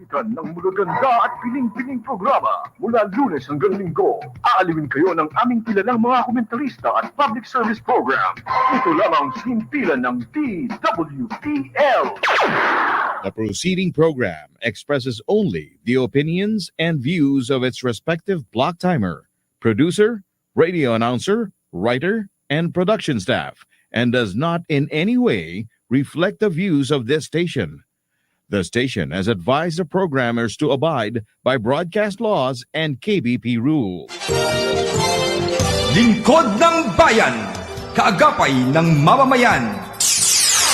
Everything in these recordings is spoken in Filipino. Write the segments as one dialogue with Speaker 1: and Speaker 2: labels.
Speaker 1: Paninindigan ng magaganda at piling-piling programa mula Lunes hanggang Linggo. Aalawin kayo ng aming kilalang mga komentarista at public service program. Ito lamang sinimpilan ng DWTL.
Speaker 2: The proceeding program expresses only the opinions and views of its respective block timer, producer, radio announcer, writer, and production staff, and does not in any way reflect the views of this station. The station has advised the programmers to abide by broadcast laws and KBP rules.
Speaker 3: Lingkod ng Bayan, kaagapay ng mamamayan.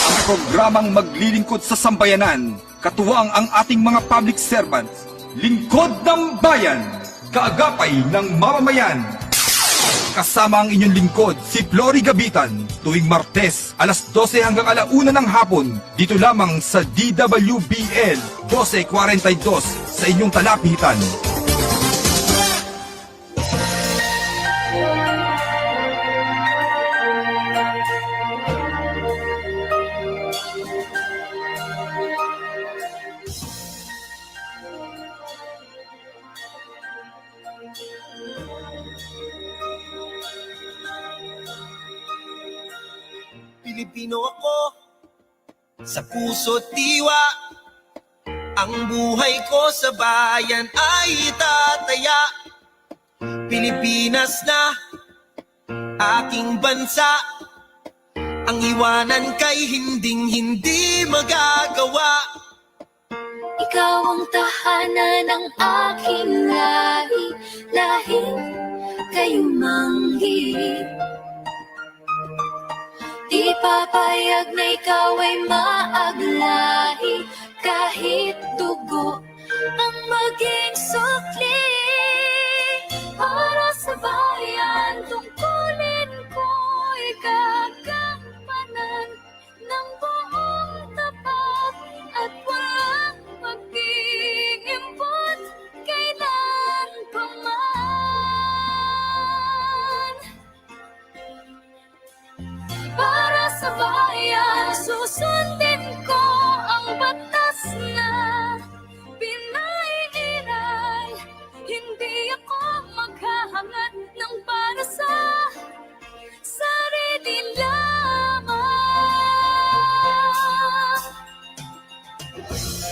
Speaker 3: Ang programang maglilingkod sa sambayanan, katuwang ang ating mga public servants. Lingkod ng Bayan, kaagapay ng mamamayan. Kasama ang inyong lingkod, si Flory Gabitan, tuwing Martes, alas 12 hanggang alauna ng hapon, dito lamang sa DWBL 1242 sa inyong talapitan.
Speaker 4: Pilipino ako, sa puso't diwa. Ang buhay ko sa bayan ay tataya. Pilipinas na aking bansa. Ang iwanan kay hinding-hindi magagawa.
Speaker 5: Ikaw ang tahanan ng aking lahi, lahing kayumanggi. Di papayag na ikaw ay maaglahi, kahit dugo ang maging sukli. Para sa bayan, tungkulin ko'y gagampanan ng buong tapat at walang mag-iimpot kailan pa man. Para sa bayan, susundin ko ang batas na pinaiiral. Hindi ako maghahangad ng para sa sarili lamang.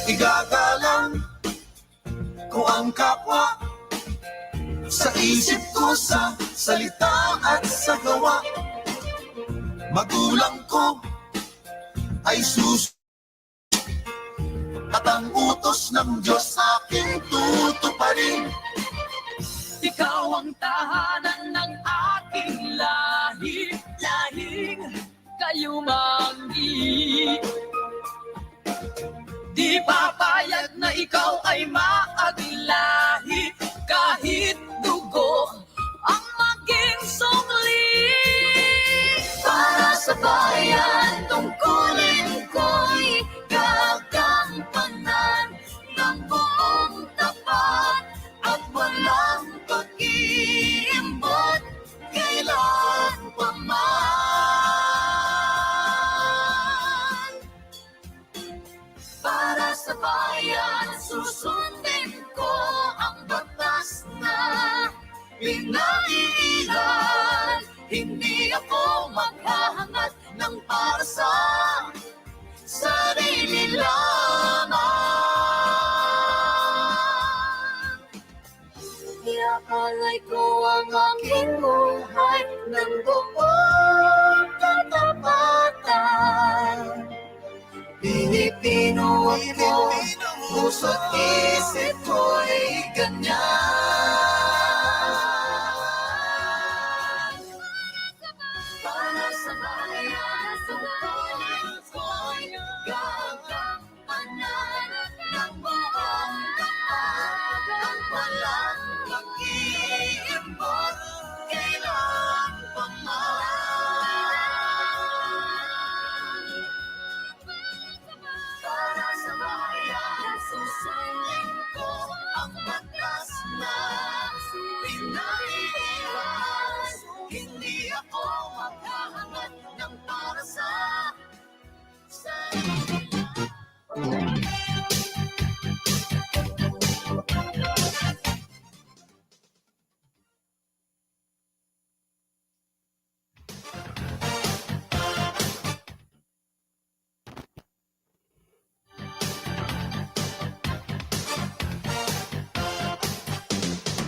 Speaker 4: Igagalang ko ang kapwa, sa isip ko, sa salita at sa gawa. Magulang ko ay at ang utos ng Diyos aking tutuparin.
Speaker 6: Ikaw ang tahanan ng aking lahi, lahing kayumanggi. Di papayag na ikaw ay maaglahi, kahit dugo ang maging sungli.
Speaker 5: Para sa bayan, tungkulin ko'y gagampanan ng buong tapat at walang pag-iimbot kailan pa man. Para sa bayan, susundin ko ang batas na pinaiiral. Hindi ako maghahangad ng para sa sarili lamang. Iapalay ko ang aking buhay ng buong katapatan. Pilipino ako, puso't isip ko'y ganyan. Para sa bayan, tungkulin ko'y gagampanan ng buong tapat at walang mag-iimbot kailan pa man. Para sa bayan, susundin ko ang batas na pinaiiral. Hindi ako maghahangad ng para sa sarili.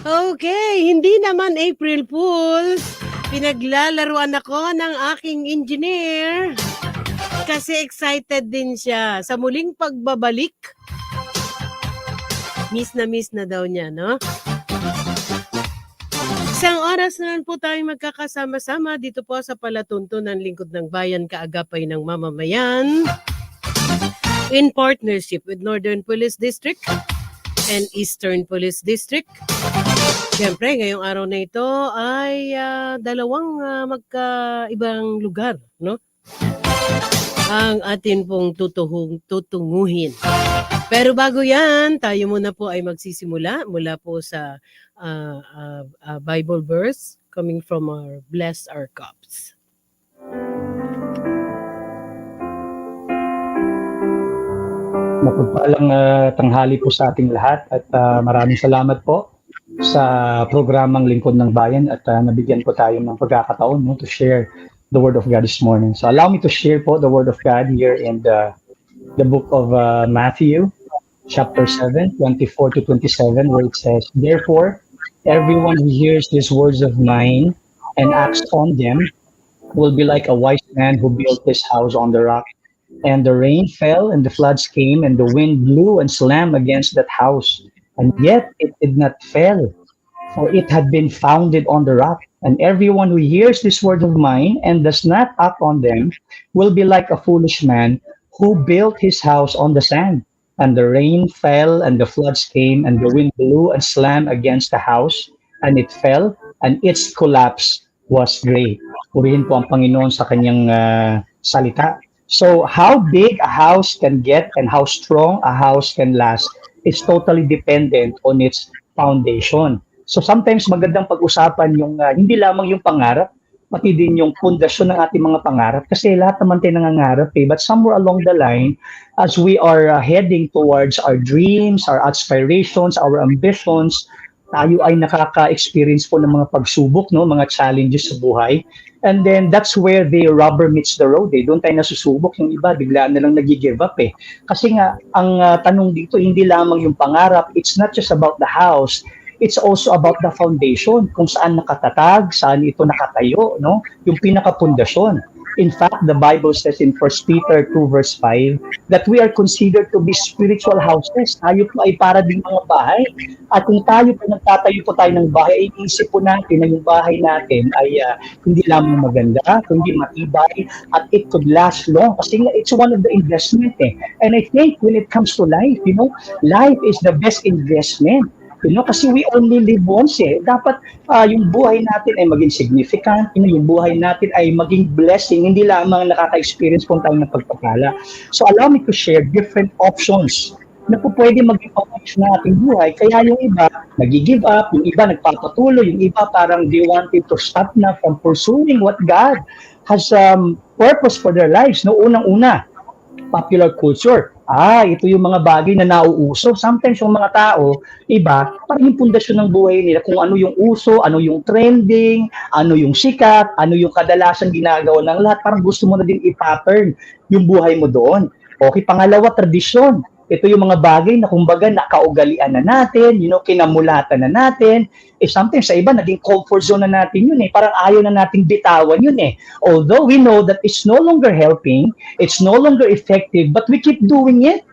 Speaker 7: Okay, hindi naman April Fools. Pinaglalaruan ako ng aking engineer. Kasi excited din siya sa muling pagbabalik. Miss na daw niya, no? Isang oras na lang po tayong magkakasama-sama dito po sa palatunto ng Lingkod ng Bayan, kaagapay ng mamamayan. In partnership with Northern Police District and Eastern Police District. Siyempre, ngayong araw na ito ay dalawang magkaibang lugar, no? Ang atin pong tutunguhin. Pero bago yan, tayo muna po ay magsisimula mula po sa Bible verse coming from our Bless Our Cups.
Speaker 8: Mapagpalang tanghali po sa ating lahat at maraming salamat po sa programang Lingkod ng Bayan at nabigyan po tayo ng pagkakataon to share the Word of God this morning. So allow me to share po the Word of God here in the book of Matthew, chapter 7, 24 to 27, where it says, "Therefore, everyone who hears these words of mine and acts on them will be like a wise man who built his house on the rock. And the rain fell, and the floods came, and the wind blew and slammed against that house. And yet it did not fail, for it had been founded on the rock. And everyone who hears this word of mine and does not act on them will be like a foolish man who built his house on the sand. And the rain fell, and the floods came, and the wind blew and slammed against the house, and it fell, and its collapse was great." Purihin po ang Panginoon sa kanyang salita. So how big a house can get and how strong a house can last is totally dependent on its foundation. So sometimes magandang pag-usapan yung hindi lamang yung pangarap, pati din yung pundasyon ng ating mga pangarap kasi lahat naman tayo nangangarap but somewhere along the line as we are heading towards our dreams, our aspirations, our ambitions, tayo ay nakaka-experience po ng mga pagsubok, no, mga challenges sa buhay. And then that's where the rubber meets the road. Doon tayo nasusubok, yung iba bigla na lang nag-give up Kasi nga ang tanong dito hindi lamang yung pangarap, it's not just about the house. It's also about the foundation, kung saan nakatatag, saan ito nakatayo, no? Yung pinakapundasyon. In fact, the Bible says in 1 Peter 2 verse 5 that we are considered to be spiritual houses. Tayo po ay para ding mga bahay. At kung tayo po nagtatayo po tayo ng bahay, ay isip po natin na yung bahay natin ay hindi lamang maganda, kundi matibay, at it could last long. Kasi it's one of the investment And I think when it comes to life, life is the best investment. Kasi we only live once Dapat yung buhay natin ay maging significant, yung buhay natin ay maging blessing, hindi lamang nakaka-experience kung tayo ng pagpapala. So allow me to share different options na po pwede maging option na ating buhay. Kaya yung iba nag-give up, yung iba nagpapatuloy, yung iba parang they wanted to stop na from pursuing what God has purpose for their lives. No, unang-una, popular culture. Ito yung mga bagay na nauuso. Sometimes yung mga tao, iba, parang yung pundasyon ng buhay nila, kung ano yung uso, ano yung trending, ano yung sikat, ano yung kadalasan ginagawa ng lahat, parang gusto mo na din i-pattern yung buhay mo doon. Okay, pangalawa, tradisyon. Ito yung mga bagay na kumbaga nakaugalian na natin, kinamulatan na natin. Sometimes sa iba, naging comfort zone na natin yun Parang ayaw na nating bitawan yun Although we know that it's no longer helping, it's no longer effective, but we keep doing it.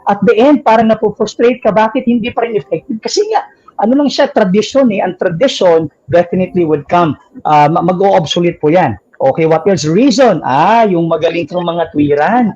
Speaker 8: At the end, parang napo-frustrate ka, bakit hindi pa rin effective? Kasi nga, ano lang siya, tradisyon Ang tradition definitely would come. Mag-o-obsolete po yan. Okay, what else? Reason. Yung magaling kang mga tuwiran.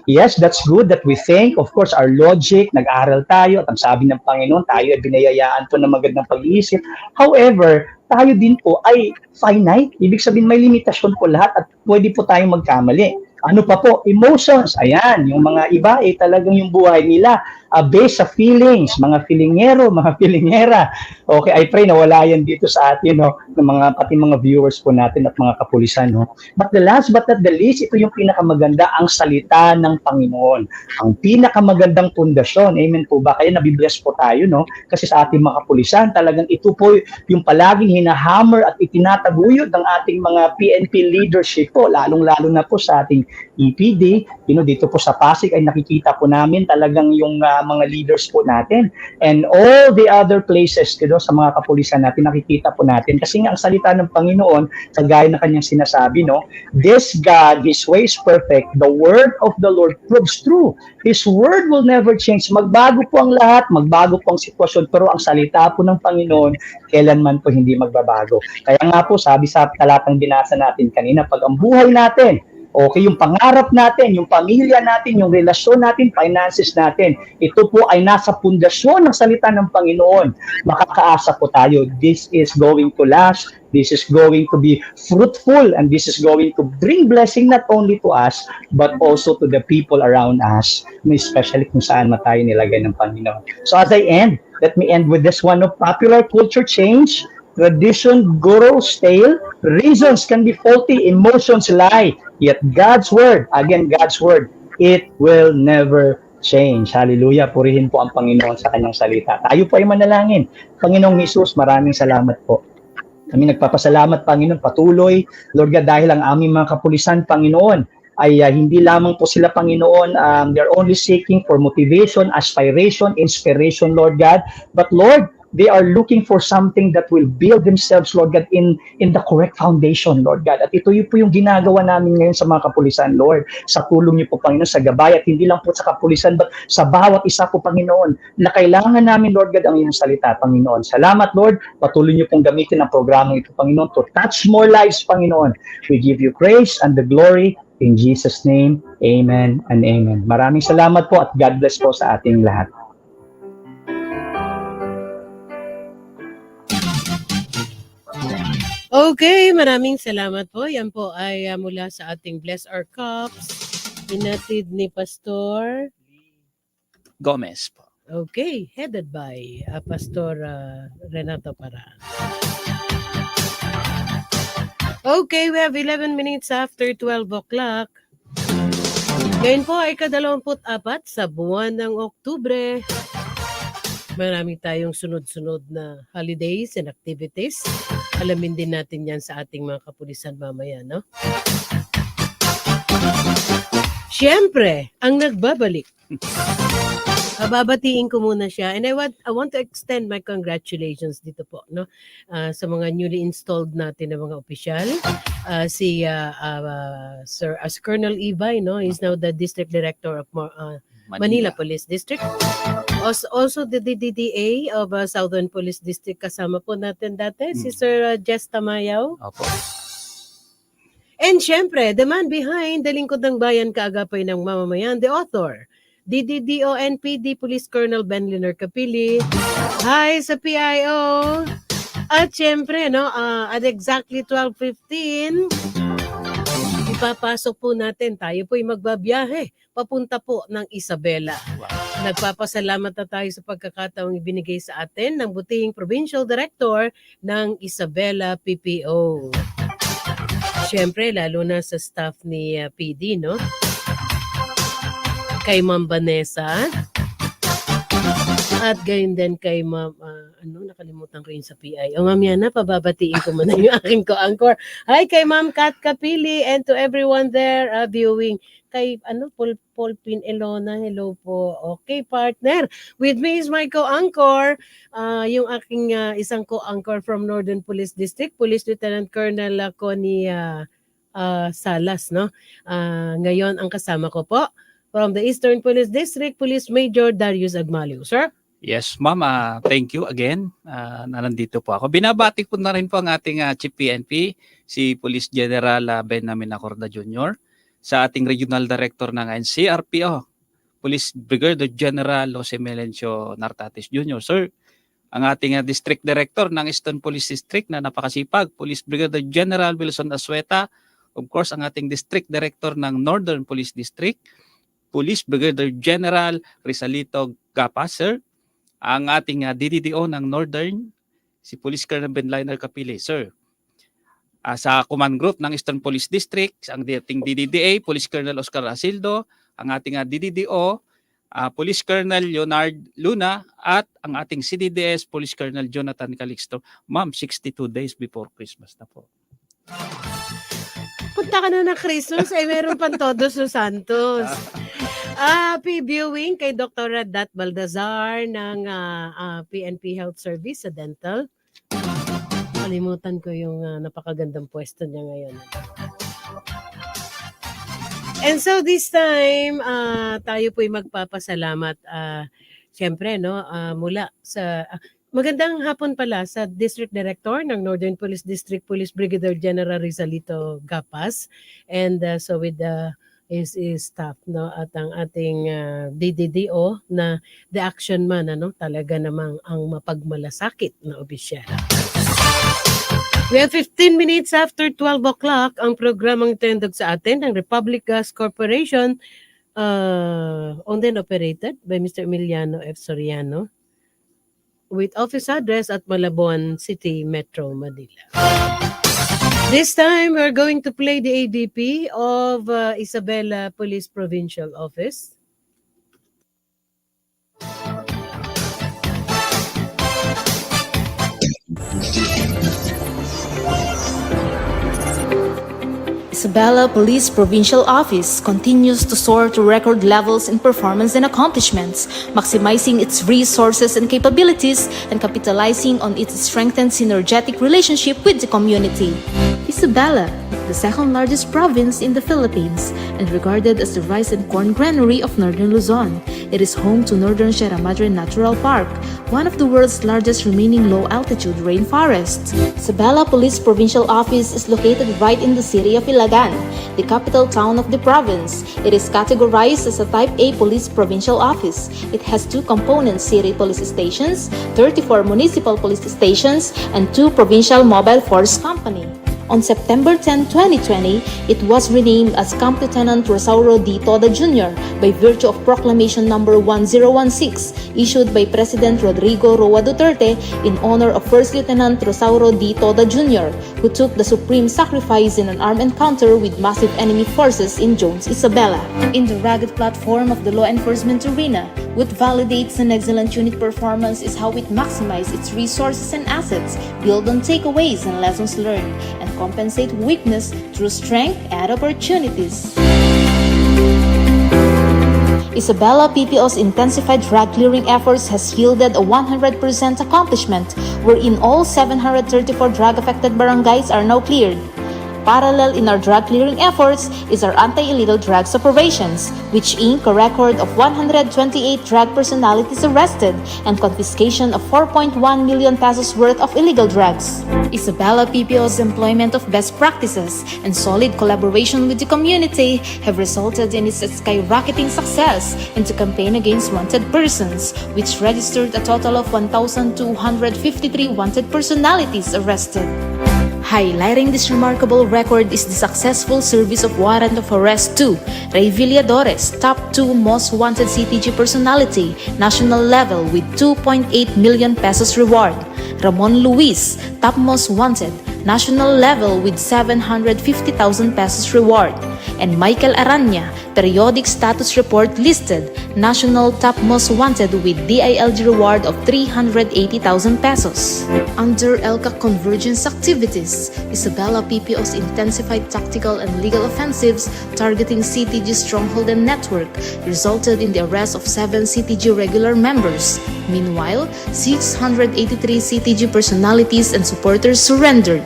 Speaker 8: Yes, that's good that we think. Of course, our logic, nag-aral tayo at ang sabi ng Panginoon, tayo ay binayayaan po ng magandang pag-iisip. However, tayo din po ay finite. Ibig sabihin, may limitasyon po lahat at pwede po tayong magkamali. Ano pa po? Emotions. Ayan, yung mga iba talagang yung buhay nila based sa feelings, mga feelingero, mga feelingera. Okay, I pray na wala yan dito sa atin, ng mga pati mga viewers po natin at mga kapulisan, But the last but not the least, ito yung pinakamaganda, ang salita ng Panginoon. Ang pinakamagandang pundasyon. Amen po ba? Kaya nabibless po tayo, Kasi sa ating mga kapulisan, talagang ito po yung palaging hinahammer at itinataguyod ng ating mga PNP leadership po, lalong-lalo na po sa ating EPD. Dito po sa Pasig ay nakikita po namin talagang yung mga leaders po natin. And all the other places, sa mga kapulisan natin, nakikita po natin. Kasi nga ang salita ng Panginoon, kagaya na kanyang sinasabi, this God, His way is perfect. The word of the Lord proves true. His word will never change. Magbago po ang lahat, magbago po ang sitwasyon, pero ang salita po ng Panginoon, kailanman po hindi magbabago. Kaya nga po, sabi sa talatang binasa natin kanina, pag ang buhay natin, okay, yung pangarap natin, yung pamilya natin, yung relasyon natin, finances natin, ito po ay nasa pundasyon ng salita ng Panginoon. Makakaasa po tayo. This is going to last. This is going to be fruitful, and this is going to bring blessing not only to us, but also to the people around us, especially kung saan tayo nilagay ng Panginoon. So as I end, let me end with this one of popular culture change. Tradition grows stale, reasons can be faulty, emotions lie, yet God's word, again God's word, it will never change. Hallelujah, purihin po ang Panginoon sa kanyang salita. Tayo po ay manalangin. Panginoong Jesus, maraming salamat po. Kami nagpapasalamat, Panginoon, patuloy, Lord God, dahil ang aming mga kapulisan, Panginoon, ay hindi lamang po sila, Panginoon, they're only seeking for motivation, aspiration, inspiration, Lord God, but Lord, they are looking for something that will build themselves, Lord God, in the correct foundation, Lord God. At ito po yung ginagawa namin ngayon sa mga kapulisan, Lord. Sa tulong niyo po, Panginoon, sa gabay, at hindi lang po sa kapulisan, but sa bawat isa po, Panginoon, na kailangan namin, Lord God, ang iyong salita, Panginoon. Salamat, Lord. Patuloy niyo pong gamitin ang programa ito, Panginoon, to touch more lives, Panginoon. We give you praise and the glory in Jesus' name. Amen and amen. Maraming salamat po at God bless po sa ating lahat.
Speaker 7: Okay, maraming salamat po. Yan po ay mula sa ating Bless Our Cups. Inatid ni Pastor
Speaker 9: Gomez po.
Speaker 7: Okay, headed by Pastor Renato Paran. Okay, we have 11 minutes after 12 o'clock. Ngayon po ay ka-24 sa buwan ng Oktubre. Marami tayong sunod-sunod na holidays and activities. Alamin din natin yan sa ating mga kapulisan mamaya, no? Siyempre, ang nagbabalik. Babatiin ko muna siya. And I want to extend my congratulations dito po, no? Sa mga newly installed natin na mga opisyal. Si Colonel Ibay, no? He's now the District Director of Manila Police District. Also the DDDA of Southern Police District, kasama po natin dati, si Sir Jess Tamayaw.
Speaker 9: Opo.
Speaker 7: And syempre, the man behind the Lingkod ng Bayan Kaagapay ng Mamamayan, the author, DDDO NPD Police Colonel Ben Leonard Capili. Hi sa PIO. At syempre, no, at exactly 12:15, ipapasok po natin, tayo po'y magbabiyahe papunta po ng Isabela.
Speaker 9: Wow.
Speaker 7: Nagpapasalamat na tayo sa pagkakataong ibinigay sa atin ng butihing Provincial Director ng Isabela PPO. Siyempre, lalo na sa staff ni PD, no? Kay Ma'am Vanessa. At gayon din kay Ma'am, nakalimutan ko yun sa PI. Ma'am Yana, pababatiin ko muna yung aking ko-anchor. Hi kay Ma'am Kat Capili and to everyone there viewing. Kay Paul Pin Elona, hello po. Okay, partner. With me is my co-anchor, yung aking isang co-anchor from Northern Police District, Police Lieutenant Colonel Connie Salas, no? Ngayon ang kasama ko po from the Eastern Police District, Police Major Darius Agmaliw. Sir?
Speaker 9: Yes, ma'am. Thank you again. Nandito po ako. Binabati ko na rin po ang ating Chief PNP, si Police General Benjamin Acorda Jr., sa ating Regional Director ng NCRPO, Police Brigadier General Jose Melencio Nartates Jr. Sir, ang ating District Director ng Eastern Police District na napakasipag, Police Brigadier General Wilson Asueta. Of course, ang ating District Director ng Northern Police District, Police Brigadier General Rizalito Gapa, sir. Ang ating DDDO ng Northern, si Police Colonel Ben Leonard Capili, sir. Sa Command Group ng Eastern Police District, ang ating DDDA, Police Colonel Oscar Asildo, ang ating DDDO, Police Colonel Leonard Luna, at ang ating CDDS, Police Colonel Jonathan Calixto. Ma'am, 62 days before Christmas na po.
Speaker 7: Punta ka na ng Christmas, meron pang Todos los Santos. Happy viewing kay Dr. Dat Baldazar ng PNP Health Service sa dental. Kalimutan ko yung napakagandang pwesto niya ngayon. And so this time, tayo po'y magpapasalamat. Siyempre, no, mula sa... magandang hapon pala sa District Director ng Northern Police District Police Brigadier General Rizalito Gapas. And so with his staff, no, at ang ating DDDO na the action man, ano, talaga namang ang mapagmalasakit na opisyal. We have 15 minutes after 12 o'clock ang programang tendog sa atin ng Republic Gas Corporation, owned and operated by Mr. Emiliano F. Soriano, with office address at Malabon City, Metro Manila. This time, we're going to play the ADP of Isabela Police Provincial Office.
Speaker 10: Isabela Police Provincial Office continues to soar to record levels in performance and accomplishments, maximizing its resources and capabilities and capitalizing on its strengthened synergetic relationship with the community. Isabela, the second largest province in the Philippines and regarded as the rice and corn granary of Northern Luzon. It is home to Northern Sierra Madre Natural Park, one of the world's largest remaining low-altitude rainforests. Isabela Police Provincial Office is located right in the city of Ilagan, the capital town of the province. It is categorized as a Type A Police Provincial Office. It has 2 component city police stations, 34 municipal police stations, and 2 provincial mobile force company. On September 10, 2020, it was renamed as Camp Lieutenant Rosauro D. Toda Jr. by virtue of Proclamation Number 1016 issued by President Rodrigo Roa Duterte in honor of First Lieutenant Rosauro D. Toda Jr., who took the supreme sacrifice in an armed encounter with massive enemy forces in Jones, Isabela. In the rugged platform of the law enforcement arena, what validates an excellent unit performance is how it maximizes its resources and assets, build on takeaways and lessons learned, and compensate weakness through strength and opportunities. Isabela PPO's intensified drug clearing efforts has yielded a 100% accomplishment, wherein all 734 drug-affected barangays are now cleared. Parallel in our drug clearing efforts is our anti-illegal drugs operations, which ink a record of 128 drug personalities arrested and confiscation of 4.1 million pesos worth of illegal drugs. Isabela PPO's employment of best practices and solid collaboration with the community have resulted in its skyrocketing success into campaign against wanted persons, which registered a total of 1,253 wanted personalities arrested. Highlighting this remarkable record is the successful service of warrant of arrest to Ray Villadores, top 2 most wanted CTG personality, national level with 2.8 million pesos reward. Ramon Luis, top most wanted, national level with 750,000 pesos reward. And Michael Aranya, periodic status report listed, national top most wanted with DILG reward of 380,000 pesos. Under ELCA convergence activities, Isabela PPO's intensified tactical and legal offensives targeting CTG stronghold and network resulted in the arrest of 7 CTG regular members. Meanwhile, 683 CTG personalities and supporters surrendered.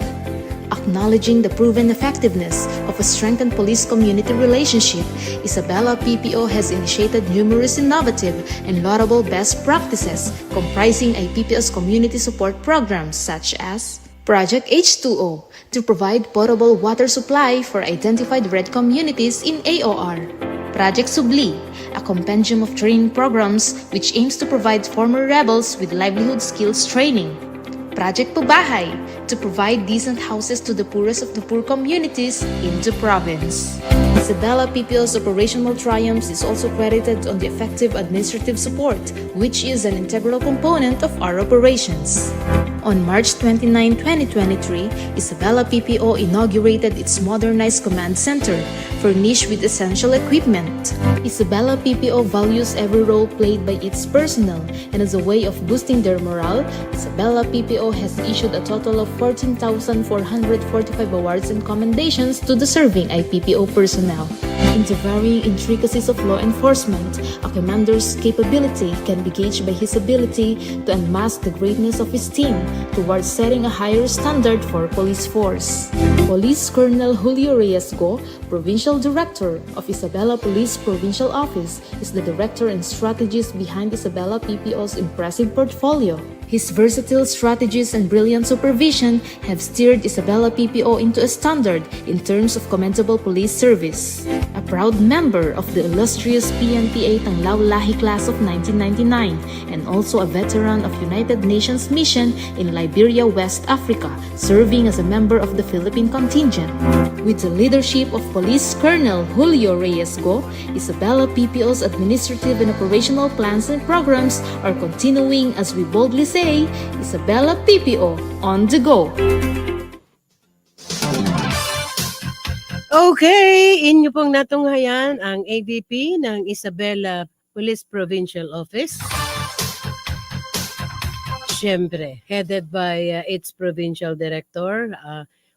Speaker 10: Acknowledging the proven effectiveness of a strengthened police-community relationship, Isabela PPO has initiated numerous innovative and laudable best practices comprising IPPO's community support programs such as Project H2O to provide potable water supply for identified red communities in AOR, Project Subli, a compendium of training programs which aims to provide former rebels with livelihood skills training, Project Pabahay, to provide decent houses to the poorest of the poor communities in the province. Isabela PPO's operational triumphs is also credited on the effective administrative support, which is an integral component of our operations. On March 29, 2023, Isabela PPO inaugurated its modernized command center, furnished with essential equipment. Isabela PPO values every role played by its personnel, and as a way of boosting their morale, Isabela PPO has issued a total of 14,445 awards and commendations to the serving IPPO personnel. In the varying intricacies of law enforcement, a commander's capability can be gauged by his ability to unmask the greatness of his team towards setting a higher standard for police force. Police Colonel Julio Reyes Go, Provincial Director of Isabela Police Provincial Office, is the director and strategist behind Isabela PPO's impressive portfolio. His versatile strategies and brilliant supervision have steered Isabela PPO into a standard in terms of commendable police service. A proud member of the illustrious PNPA Tanglao Lahi class of 1999 and also a veteran of United Nations mission in Liberia, West Africa, serving as a member of the Philippine contingent. With the leadership of Police Colonel Julio Reyes Go, Isabela PPO's administrative and operational plans and programs are continuing as we boldly say, Isabela PPO on the go.
Speaker 7: Okay, inyo pong natunghayan ang AVP ng Isabela Police Provincial Office. Siyempre, headed by its provincial director.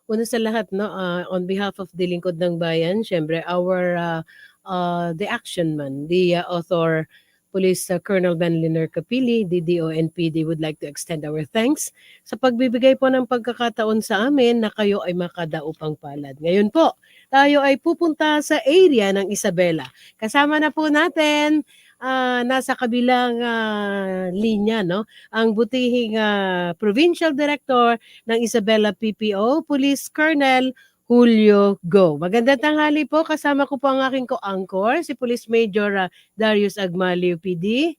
Speaker 7: Una sa lahat, no, on behalf of the Lingkod ng Bayan, siyempre, the action man, the author, Police Colonel Benliner Capili, DDO and PD would like to extend our thanks sa pagbibigay po ng pagkakataon sa amin na kayo ay makadaupang palad. Ngayon po, tayo ay pupunta sa area ng Isabela. Kasama na po natin nasa kabilang linya, no, ang butihing Provincial Director ng Isabela PPO, Police Colonel Julio Go. Magandang tanghali po. Kasama ko po ang aking co-anchor, si Police Major Darius Agmaliw, PD.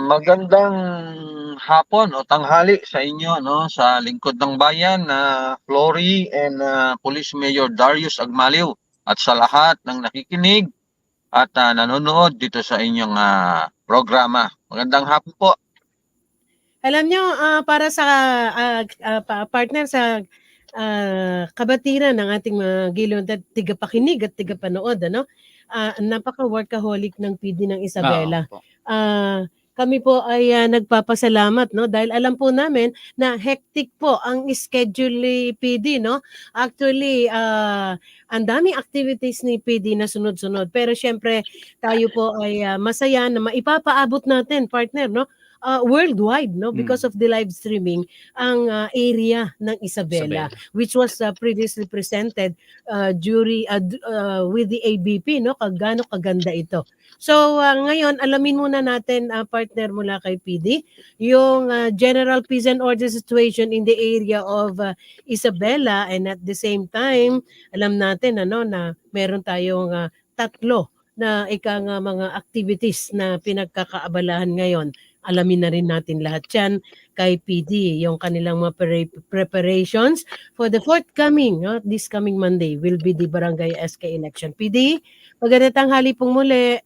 Speaker 11: Magandang hapon o tanghali sa inyo, no, sa Lingkod ng Bayan, Flory and Police Mayor Darius Agmaliw at sa lahat ng nakikinig at nanonood dito sa inyong programa. Magandang hapon po.
Speaker 7: Alam nyo, para sa partner sa kabatiran ng ating mga gilong tigapakinig at tigapanood, ano? Napaka-workaholic ng PD ng Isabela. Kami po ay nagpapasalamat, no, dahil alam po namin na hectic po ang schedule ni PD, no. Actually, ang daming activities ni PD na sunod-sunod, pero syempre tayo po ay masaya na maipapaabot natin, partner, no, worldwide, no, because of the live streaming ang area ng Isabela, which was previously presented with the ABP, no, kagano kaganda ito. So ngayon alamin muna natin, partner, mula kay PD yung general peace and order situation in the area of Isabela, and at the same time alam natin, ano, na meron tayong tatlo na mga activities na pinagkakaabalahan ngayon. Alamin na rin natin lahat yan kay PD, yung kanilang mga preparations for the forthcoming, this coming Monday will be the Barangay SK election. PD, magandang tanghali pong muli.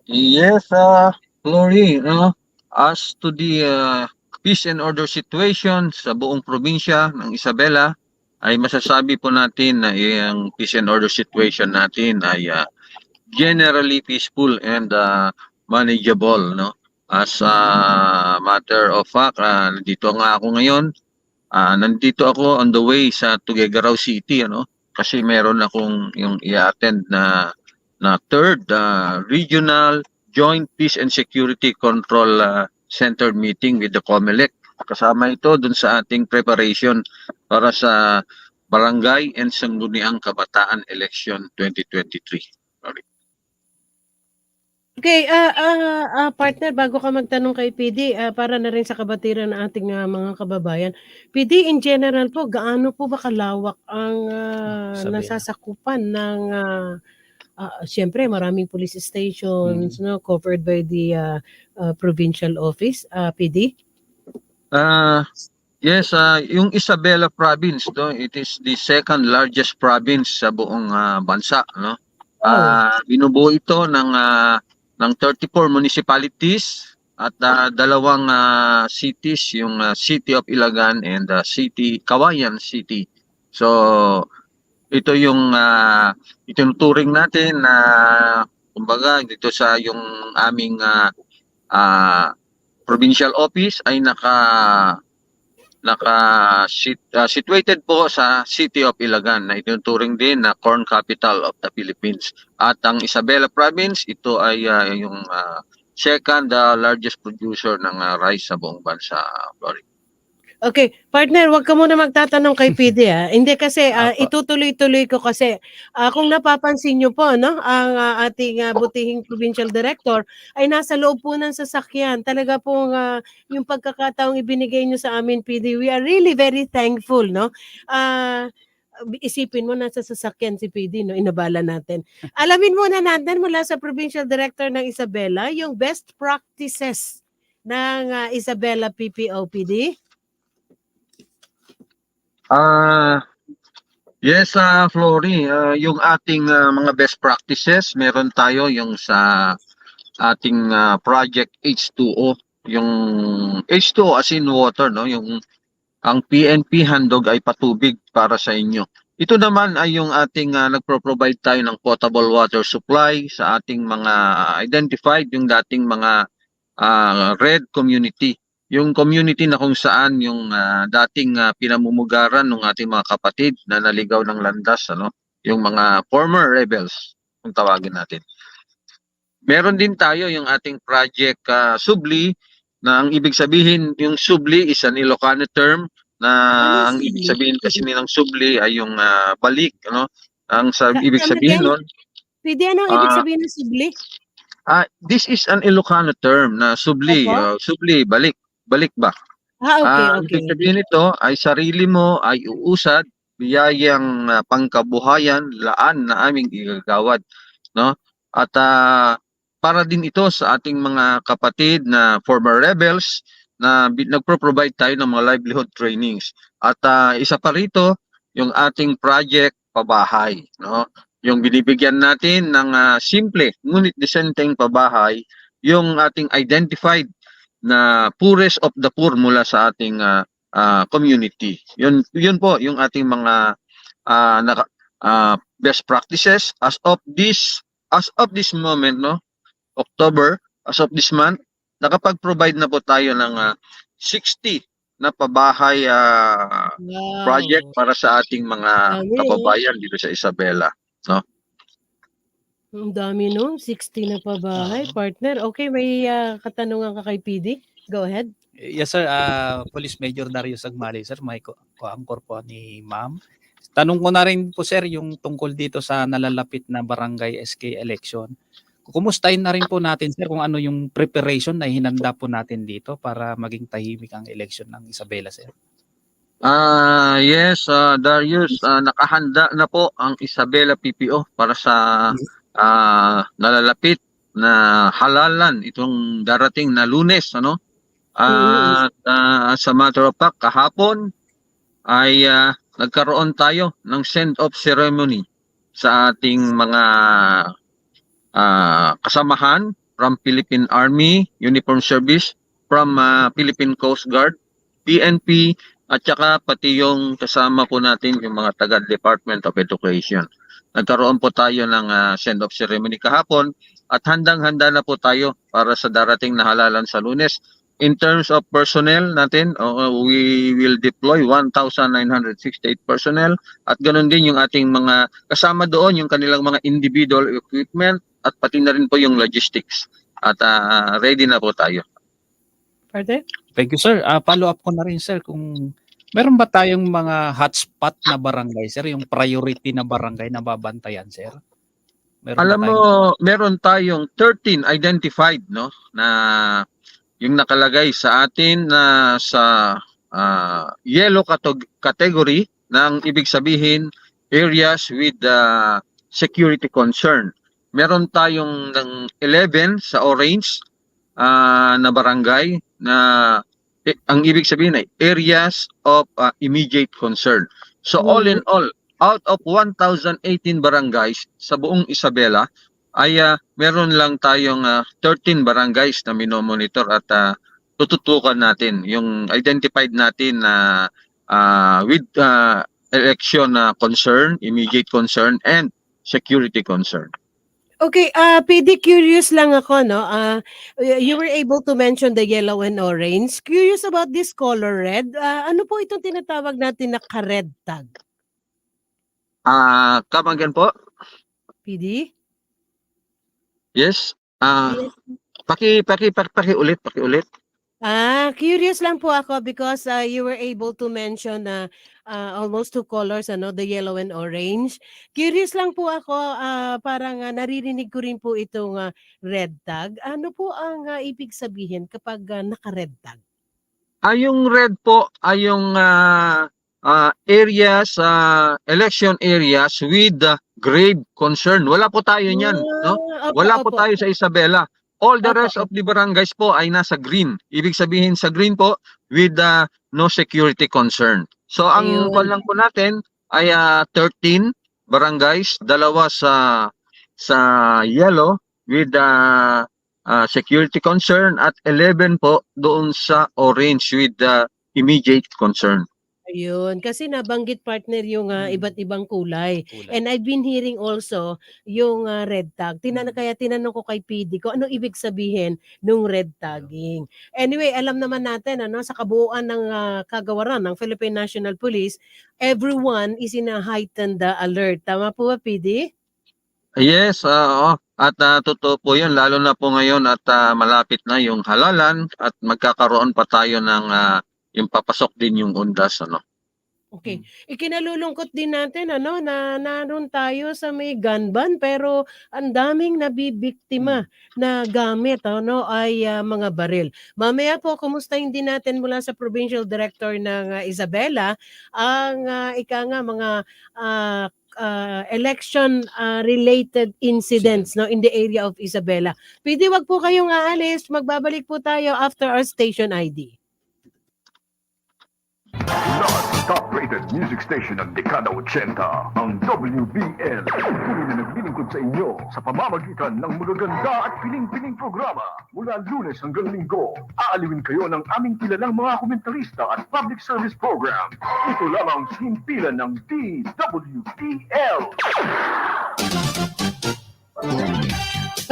Speaker 11: Yes, Flory, as to the peace and order situation sa buong probinsya ng Isabela, ay masasabi po natin na yung peace and order situation natin ay generally peaceful and manageable, no? As a matter of fact, nandito nga ako ngayon. Nandito ako on the way sa Tuguegarao City, ano? Kasi meron akong yung i-attend na third regional joint peace and security control center meeting with the COMELEC. Kasama ito dun sa ating preparation para sa Barangay and Sangguniang Kabataan Election 2023. Sorry.
Speaker 7: Okay, partner, bago ka magtanong kay PD, para na rin sa kabatiran ng ating mga kababayan. PD, in general po, gaano po ba kalawak ang nasasakupan ng, siyempre, maraming police stations, no, covered by the provincial office, PD?
Speaker 11: Yes, yung Isabela province, no, it is the second largest province sa buong bansa, no. Binubuo ito ng 34 municipalities at dalawang cities, yung City of Ilagan and Kawayan City. So ito yung itinuturing natin na kumbaga dito sa yung aming provincial office ay situated po sa City of Ilagan na itinuturing din na corn capital of the Philippines. At ang Isabela province, ito ay yung second largest producer ng rice sa buong bansa, Florida.
Speaker 7: Okay, partner, wag ka muna magtatanong kay PD Hindi kasi itutuloy-tuloy ko kasi kung napapansin niyo po no, ang ating butihing provincial director ay nasa loob po ng sasakyan. Talaga pong yung pagkakataong ibinigay niyo sa amin PD, we are really very thankful no. Isipin mo nasa sasakyan si PD no, inabala natin. Alamin muna natin mula sa provincial director ng Isabela yung best practices ng Isabela PPO PD.
Speaker 11: Yes, Flory, yung ating mga best practices, meron tayo yung sa ating project H2O, yung H2O as in water, no? Yung ang PNP handog ay patubig para sa inyo. Ito naman ay yung ating nagpro-provide tayo ng potable water supply sa ating mga identified, yung dating mga red community. Yung community na kung saan yung dating pinamumugaran ng ating mga kapatid na naligaw ng landas, ano? Yung mga former rebels, kung tawagin natin. Meron din tayo yung ating project Subli, na ang ibig sabihin, yung Subli is an Ilocano term, na ang ibig sabihin kasi nilang Subli ay yung balik, ano? Ang ibig sabihin nun,
Speaker 7: PD, ano ang ibig sabihin ng Subli?
Speaker 11: this is an Ilocano term na Subli, Subli, balik ba?
Speaker 7: Okay.
Speaker 11: Ibig sabihin nito ay sarili mo ay uusad, biyayang pangkabuhayan, laan na aming igagawad, no? At para din ito sa ating mga kapatid na former rebels na nagpro-provide tayo ng mga livelihood trainings. At isa pa rito, yung ating project pabahay, no? Yung binibigyan natin ng simple ngunit disenteng pabahay, yung ating identified na poorest of the poor mula sa ating community. Yun po yung ating mga best practices as of this moment, no? October, as of this month, nakapag-provide na po tayo ng 60 na pabahay project para sa ating mga kababayan dito sa Isabela, no?
Speaker 7: Ang dami no, 60 na pabahay, partner. Okay, may katanungan ka kay PD? Go ahead.
Speaker 9: Yes sir, Police Major Darius Agmali sir, may ko-angkor po ni Ma'am. Tanong ko na rin po sir yung tungkol dito sa nalalapit na barangay SK election. Kumustahin na rin po natin sir kung ano yung preparation na hinanda po natin dito para maging tahimik ang election ng Isabela sir.
Speaker 11: Yes, Darius, nakahanda na po ang Isabela PPO para sa nalalapit na halalan itong darating na Lunes, ano? Sa matter of fact, kahapon ay nagkaroon tayo ng send-off ceremony sa ating mga kasamahan from Philippine Army, Uniform Service, from Philippine Coast Guard, PNP, at saka pati yung kasama po natin yung mga taga Department of Education. Nagkaroon po tayo ng send-off ceremony kahapon at handang-handa na po tayo para sa darating na halalan sa Lunes. In terms of personnel natin, we will deploy 1,968 personnel at ganoon din yung ating mga kasama doon, yung kanilang mga individual equipment at pati na rin po yung logistics. At ready na po tayo.
Speaker 7: Partner?
Speaker 9: Thank you sir. Follow up ko na rin sir kung meron ba tayong mga hotspot na barangay sir, yung priority na barangay na babantayan sir?
Speaker 11: Meron tayong 13 identified, no, na yung nakalagay sa atin na sa yellow category, ng ibig sabihin areas with security concern. Meron tayong ng 11 sa orange na barangay na ang ibig sabihin ay areas of immediate concern. So all in all, out of 1,018 barangays sa buong Isabela, ay meron lang tayong 13 barangays na minomonitor at tututukan natin yung identified natin na with election concern, immediate concern, and security concern.
Speaker 7: Okay, PD, curious lang ako, no? You were able to mention the yellow and orange. Curious about this color red. Ano po itong tinatawag natin na ka-red tag?
Speaker 11: Come again po?
Speaker 7: PD?
Speaker 11: Yes.
Speaker 7: Yes.
Speaker 11: Pakiulit.
Speaker 7: Curious lang po ako because you were able to mention almost two colors, ano, the yellow and orange. Curious lang po ako, parang naririnig ko rin po itong red tag. Ano po ang ibig sabihin kapag naka-red tag?
Speaker 11: Yung red po ay yung areas, election areas with grave concern. Wala po tayo niyan, no? Wala po tayo sa Isabela. All the rest of the barangays po ay nasa green. Ibig sabihin sa green po with no security concern. So ang
Speaker 7: Ayun.
Speaker 11: lang po natin ay 13 barangays, dalawa sa yellow with security concern at 11 po doon sa orange with immediate concern.
Speaker 7: Ayun, kasi nabanggit partner yung iba't ibang kulay. And I've been hearing also yung red tag. Kaya tinanong ko kay PD ko, ano ibig sabihin nung red tagging? Anyway, alam naman natin, ano, sa kabuuan ng kagawaran ng Philippine National Police, everyone is in a heightened alert. Tama po ba, PD?
Speaker 11: Yes, oo. At totoo po yun, lalo na po ngayon at malapit na yung halalan at magkakaroon pa tayo ng yung papasok din yung undas, ano.
Speaker 7: Okay. Ikinalulungkot din natin, ano, na naroon tayo sa may gun ban, pero ang daming nabibiktima na gamit, ano, ay mga baril. Mamaya po, kumustahin din natin mula sa Provincial Director ng Isabela ang mga election related incidents, no, in the area of Isabela. Pwede wag po kayong aalis, magbabalik po tayo after our station ID.
Speaker 1: Non-top-rated music station ng dekada 80, ang WBL. Tuloy na naglilingkod sa inyo sa pamamagitan ng magaganda at piling-piling programa. Mula Lunes hanggang Linggo, aaliwin kayo ng aming kilalang mga komentarista at public service program. Ito lamang himpilan ng DWBL.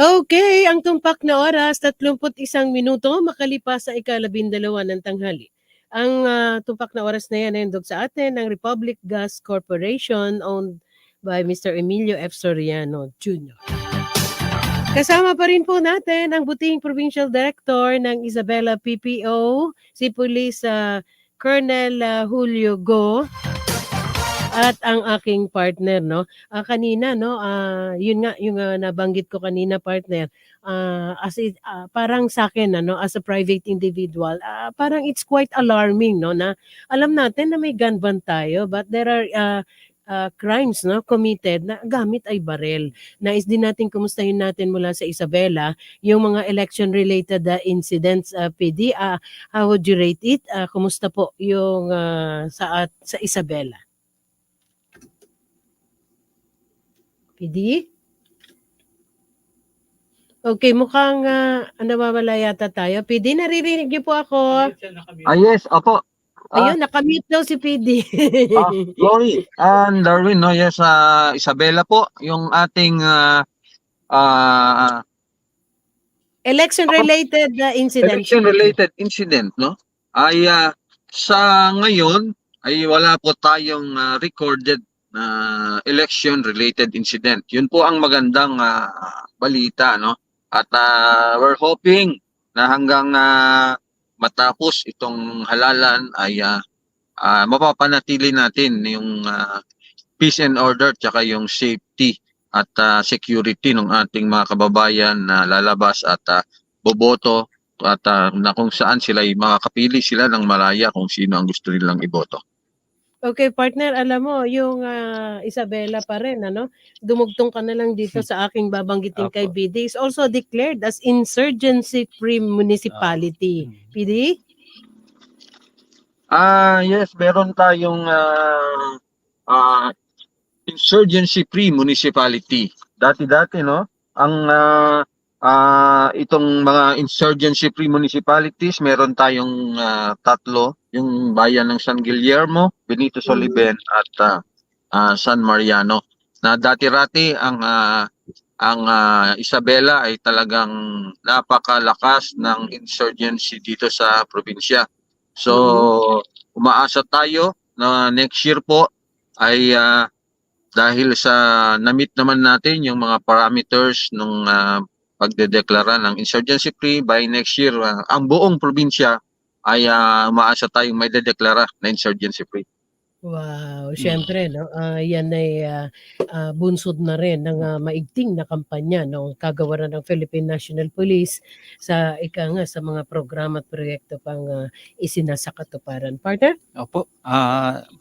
Speaker 7: Okay, ang tumpak na oras, 31 minuto, makalipas sa ika-12 ng tanghali. Ang tumpak na oras na yan ay handog sa atin ng Republic Gas Corporation owned by Mr. Emilio F. Soriano Jr. Kasama pa rin po natin ang buting Provincial Director ng Isabela PPO, si Police Colonel Julio Go, at ang aking partner, no. Kanina, no, yun nga yung nabanggit ko kanina, partner. Parang sa akin, ano, as a private individual, parang it's quite alarming, no, na alam natin na may gun ban tayo, but there are crimes, no, committed na gamit ay baril. Nais din natin kumustahin natin mula sa Isabela yung mga election related incidents. PD, how would you rate it? Kumusta po yung sa Isabela? PD? Okay, mukhang nawawala yata tayo. PD, naririnig niyo po ako.
Speaker 11: Yes, opo.
Speaker 7: Ayun, nakamute daw si PD.
Speaker 11: Lori and Darwin, no, yes, Isabela po, yung ating
Speaker 7: Election-related incident.
Speaker 11: election-related incident, no, ay sa ngayon ay wala po tayong recorded election-related incident. Yun po ang magandang balita, no? At we're hoping na hanggang matapos itong halalan ay mapapanatili natin yung peace and order tsaka yung safety at security ng ating mga kababayan na lalabas at boboto at na kung saan sila ay makakapili sila ng malaya kung sino ang gusto nilang iboto.
Speaker 7: Okay, partner, alam mo, yung Isabela pa rin, ano? Dumugtong ka na lang dito sa aking babanggitin kay PD. Is also declared as insurgency-free municipality. PD?
Speaker 11: Yes, meron tayong insurgency-free municipality. Dati-dati, no? itong mga insurgency-free municipalities, meron tayong tatlo, yung bayan ng San Guillermo, Benito Soliven at San Mariano. Na dati-rati ang Isabela ay talagang napakalakas ng insurgency dito sa probinsya. So umaasa tayo na next year po ay dahil sa na-meet naman natin yung mga parameters ng pagdedeklara ng insurgency free, by next year ang buong probinsya ay umaasa tayong may dedeklara na insurgency free.
Speaker 7: Wow, siyempre no, yan ay bunsod na rin ng maigting na kampanya ng kagawaran ng Philippine National Police sa sa mga programa at proyekto pang isinasakatuparan. Partner?
Speaker 9: Opo.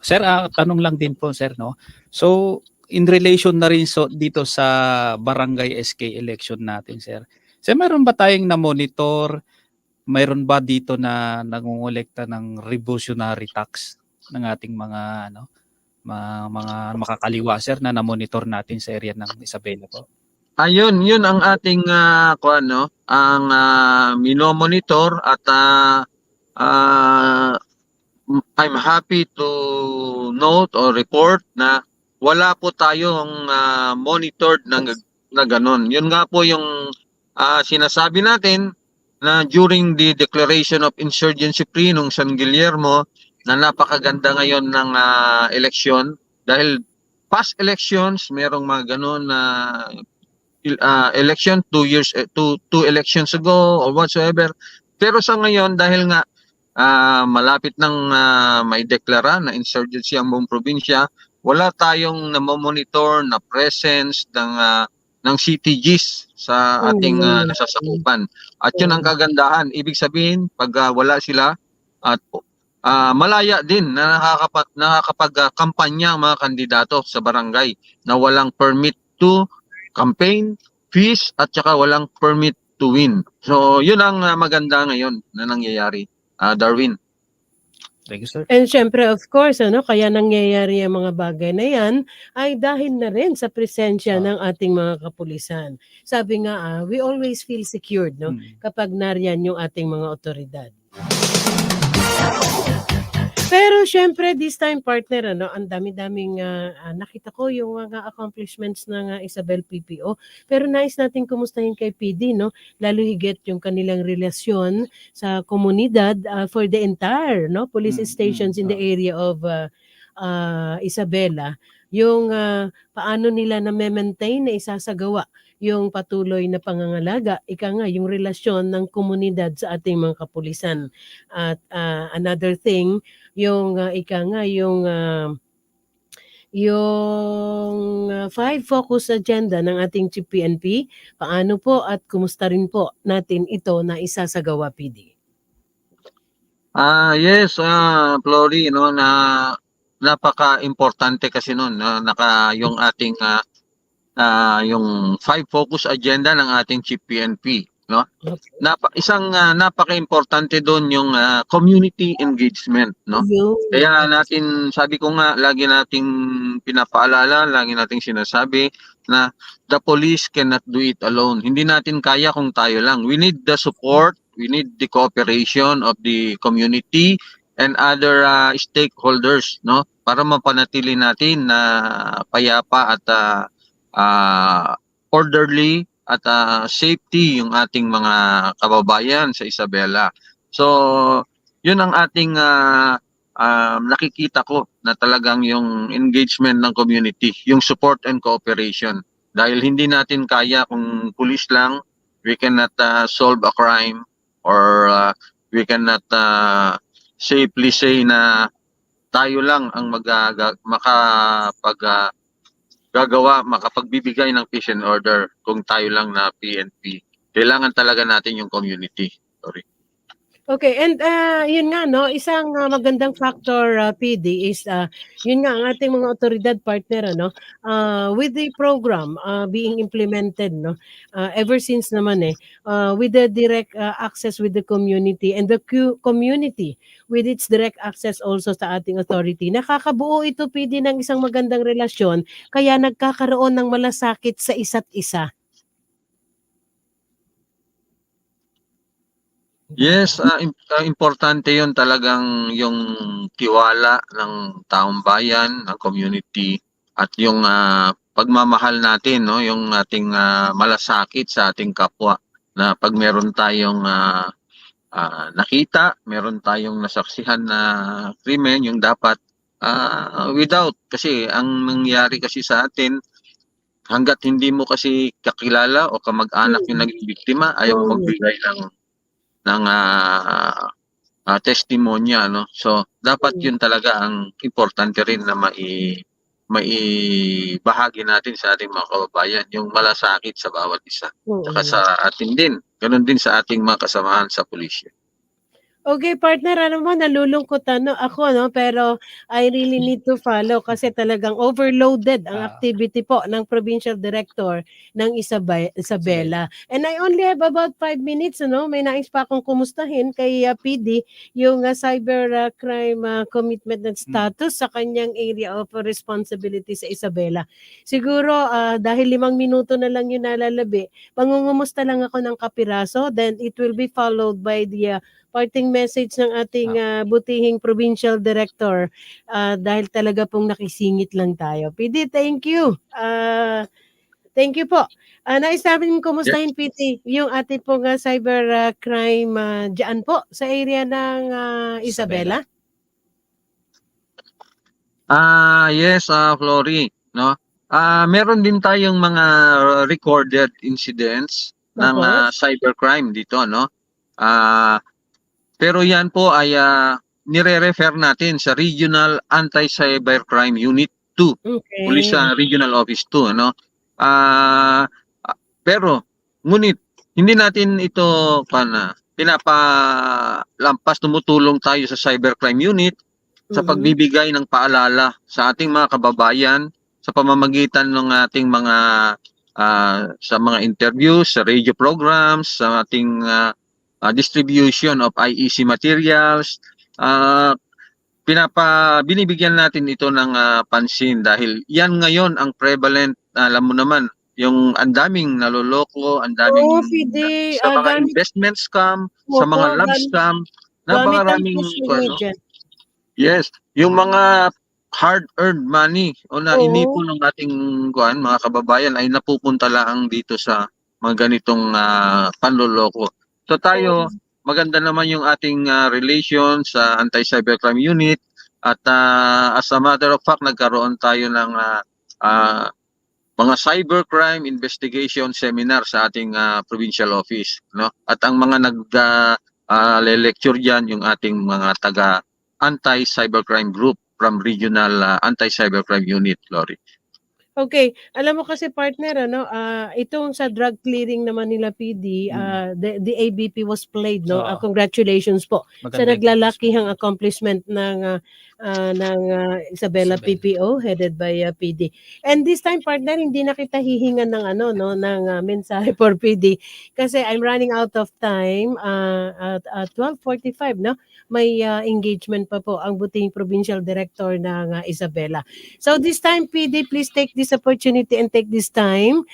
Speaker 9: Sir, tanong lang din po, sir, no? So, in relation na rin dito sa barangay SK election natin, sir. Sir, mayroon ba tayong na-monitor? Mayroon ba dito na nangungulekta ng revolutionary tax ng ating mga mga makakaliwa, sir, na na-monitor natin sa area ng Isabela po?
Speaker 11: Ayun, yun ang ating ang minomonitor at I'm happy to note or report na wala po tayong monitored na ganun. Yun nga po yung sinasabi natin na during the declaration of insurgency free nung San Guillermo, na napakaganda ngayon ng eleksyon dahil past elections merong mga ganun na election 2 elections ago or whatsoever, pero sa ngayon dahil nga malapit nang may deklara na insurgency ang buong probinsya, wala tayong namomonitor na presence ng CTGs sa ating nasasakupan. At yun ang kagandahan, ibig sabihin pag wala sila at malaya din na nakakapag-kampanya ang mga kandidato sa barangay na walang permit to campaign, fees, at saka walang permit to win. So, yun ang maganda ngayon na nangyayari, Darwin.
Speaker 9: Thank you, sir.
Speaker 7: And syempre, of course, kaya nangyayari ang mga bagay na yan ay dahil na rin sa presensya ng ating mga kapulisan. Sabi nga, we always feel secured kapag nariyan yung ating mga otoridad. Pero syempre this time, partner, ang dami-daming nakita ko yung mga accomplishments ng Isabel PPO. Pero nais natin kumustahin kay PD, lalo higit yung kanilang relasyon sa komunidad for the entire police stations in the area of Isabela. Yung paano nila na-maintain na isasagawa yung patuloy na pangangalaga, yung relasyon ng komunidad sa ating mga kapulisan. At another thing, yung yung 5 focus agenda ng ating Chief PNP, paano po at kumusta rin po natin ito na isasagawa, PD?
Speaker 11: Yes, Flory, na napaka-importante kasi noon yung ating yung 5 focus agenda ng ating Chief PNP, no? Isang napaka-importante doon yung community engagement, no? Kaya natin, sabi ko nga, lagi nating pinapaalala, lagi nating sinasabi na the police cannot do it alone. Hindi natin kaya kung tayo lang. We need the support, we need the cooperation of the community and other stakeholders, no? Para mapanatili natin na payapa at orderly at safety yung ating mga kababayan sa Isabela. So, yun ang ating nakikita ko na talagang yung engagement ng community, yung support and cooperation. Dahil hindi natin kaya kung pulis lang, we cannot solve a crime or we cannot safely say na tayo lang ang makapagbibigay ng peace and order kung tayo lang na PNP. Kailangan talaga natin yung community. Sorry.
Speaker 7: Okay, and yun nga, isang magandang factor, PD, is yun nga, ang ating mga otoridad, partner, with the program being implemented, ever since naman with the direct access with the community and the community with its direct access also sa ating authority, nakakabuo ito, PD, ng isang magandang relasyon, kaya nagkakaroon ng malasakit sa isa't isa.
Speaker 11: Yes, importante 'yon talagang yung tiwala ng taong bayan, ng community at yung pagmamahal natin, no, yung ating malasakit sa ating kapwa na pag meron tayong nakita, meron tayong nasaksihan na krimen, yung dapat without kasi ang nangyari kasi sa atin hangga't hindi mo kasi kakilala o kamag-anak yung naging biktima, ayaw mo magbigay ng testimonya, no? So dapat yun talaga ang importante rin na maibahagi natin sa ating mga kababayan, yung malasakit sa bawat isa. Tsaka sa atin din, ganun din sa ating mga kasamahan sa pulisya.
Speaker 7: Okay, partner, alam mo, nalulungkot ako, no? Pero I really need to follow kasi talagang overloaded ang activity po ng Provincial Director ng Isabela. And I only have about 5 minutes, no? May nais pa akong kumustahin kay PD yung cyber crime commitment and status sa kanyang area of responsibility sa Isabela. Siguro dahil 5 minuto na lang yung nalalabi, mangungumusta lang ako ng kapiraso, then it will be followed by the parting message ng ating butihing provincial director dahil talaga pong nakisingit lang tayo. PD, thank you. Thank you po. Nais namin kumustahin, PD, yung ating pong cyber crime dyan po sa area ng Isabela.
Speaker 11: Yes, Flory, no? Meron din tayong mga recorded incidents ng cybercrime dito, no? Pero yan po ay nire-refer natin sa Regional Anti-Cybercrime Unit 2, Police Regional Office 2, no? Pero ngunit hindi natin ito pinapalampas, tumutulong tayo sa Cybercrime Unit sa pagbibigay ng paalala sa ating mga kababayan sa pamamagitan ng ating mga sa mga interviews, sa radio programs, sa ating distribution of IEC materials. Binibigyan natin ito ng pansin dahil yan ngayon ang prevalent, alam mo naman, yung ang daming naloloko, ang daming sa mga investment scam, sa mga love scam, napakaraming yes, yung mga hard-earned money o na inipon ng ating mga kababayan ay napupunta lang dito sa mga ganitong panloloko. So tayo, maganda naman yung ating relation sa Anti-Cybercrime Unit at as a matter of fact, nagkaroon tayo ng mga cybercrime investigation seminar sa ating provincial office, no? At ang mga nag-lecture diyan yung ating mga taga Anti-Cybercrime Group from Regional Anti-Cybercrime Unit, Lori.
Speaker 7: Okay, alam mo kasi partner, itong sa drug clearing naman nila PD, the ABP was played, no? Congratulations po sa naglalakihang accomplishment ng Isabela PPO headed by PD. And this time partner, hindi na kita hihingan ng ng mensahe for PD kasi I'm running out of time at 12:45, no? May engagement pa po ang butihing provincial director ng Isabela. So this time PD, please take this opportunity and take this time.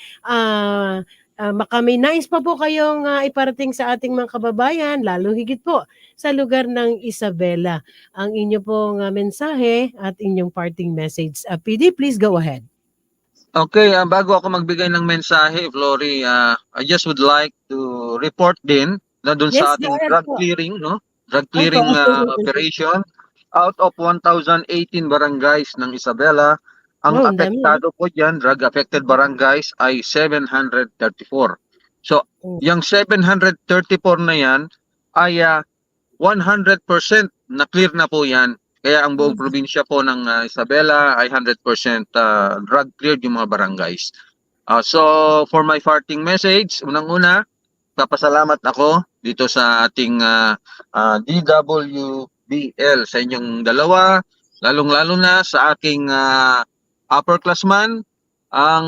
Speaker 7: May nais pa po kayong iparating sa ating mga kababayan, lalo higit po sa lugar ng Isabela. Ang inyo pong mensahe at inyong parting message. PD, please go ahead.
Speaker 11: Okay, bago ako magbigay ng mensahe, Flory, I just would like to report din na doon sa ating drug clearing, no? Drug clearing operation. Out of 1,018 barangays ng Isabela, ang apektado po dyan, drug-affected barangays, ay 734. So, yung 734 na yan ay 100% na clear na po yan. Kaya ang buong probinsya po ng Isabela ay 100% drug cleared yung mga barangays. So, for my parting message, unang-una, papasalamat ako dito sa ating DWBL, sa inyong dalawa, lalong-lalo na sa aking upperclassman, ang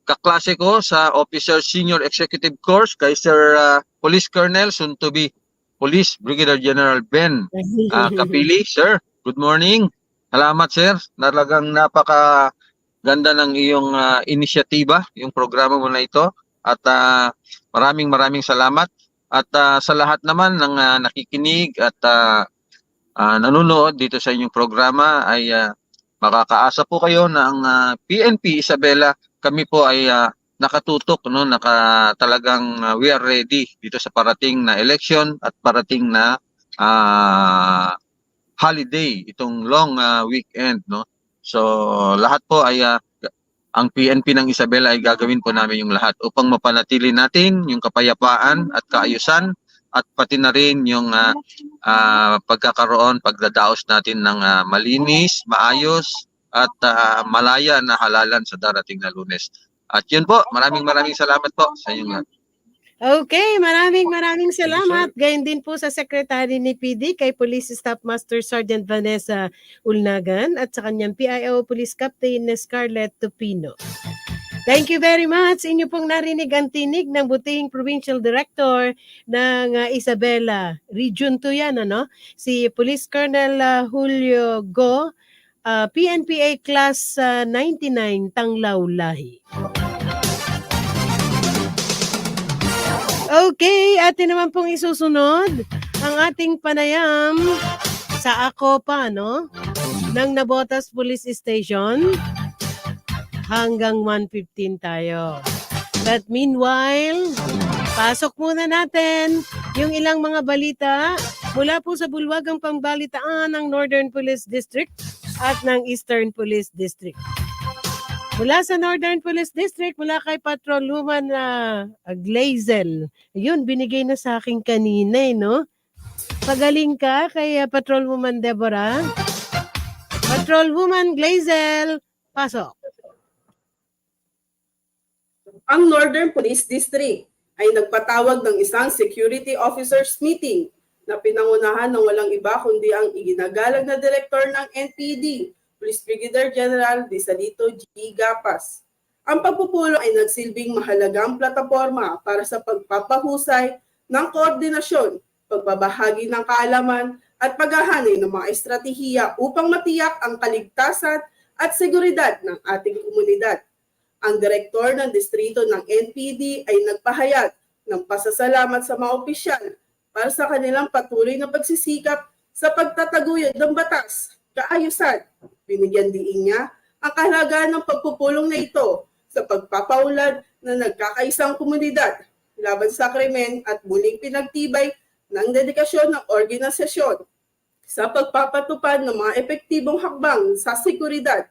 Speaker 11: kaklase ko sa Officer Senior Executive Course, kay Sir Police Colonel, soon to be Police Brigadier General Ben Kapili. Sir, good morning. Salamat sir, talagang napakaganda ng iyong inisyatiba, yung programa mo na ito. At maraming salamat. At sa lahat naman ng nakikinig at nanonood dito sa inyong programa ay makakaasa po kayo na ang PNP Isabela, kami po ay nakatutok, no, talagang we are ready dito sa parating na election at parating na holiday, itong long weekend, no. So lahat po ay ang PNP ng Isabela ay gagawin po namin yung lahat upang mapanatili natin yung kapayapaan at kaayusan at pati na rin yung pagdadaos natin ng malinis, maayos at malaya na halalan sa darating na Lunes. At yun po, maraming salamat po sa inyong lahat.
Speaker 7: Okay, maraming salamat. Gayon din po sa Secretary ni PD kay Police Staff Master Sergeant Vanessa Ulnagan at sa kanyang PIO Police Captain na Scarlett Tupino. Thank you very much. Inyo pong narinig ang tinig ng butihing Provincial Director ng Isabela. Region 2 yan, ano? Si Police Colonel Julio Go, PNPA Class 99, Tanglaw Lahi. Okay, atin naman pong isusunod ang ating panayam sa Akopa, no? Ng Nabotas Police Station. Hanggang 1:15 tayo. But meanwhile, pasok muna natin yung ilang mga balita mula po sa bulwagang pambalitaan ng Northern Police District at ng Eastern Police District. Mula sa Northern Police District, mula kay Patrolwoman Glazel. Yun, binigay na sa akin kanina, no? Pagaling ka kay Patrolwoman Deborah. Patrolwoman Glazel, pasok.
Speaker 12: Ang Northern Police District ay nagpatawag ng isang security officers meeting na pinangunahan ng walang iba kundi ang iginagalang na direktor ng NPD, Police Brigadier General Rizalito G. Gapas. Ang pagpupulong ay nagsilbing mahalagang plataporma para sa pagpapahusay ng koordinasyon, pagbabahagi ng kaalaman at paghahanay ng mga estratehiya upang matiyak ang kaligtasan at seguridad ng ating komunidad. Ang direktor ng distrito ng NPD ay nagpahayag ng pasasalamat sa mga opisyal para sa kanilang patuloy na pagsisikap sa pagtataguyod ng batas, kaayusan. Binigyan diin niya ang kahalagaan ng pagpupulong na ito sa pagpapaunlad na nagkakaisang komunidad laban sa krimen at muling pinagtibay ng dedikasyon ng organisasyon sa pagpapatupad ng mga epektibong hakbang sa seguridad.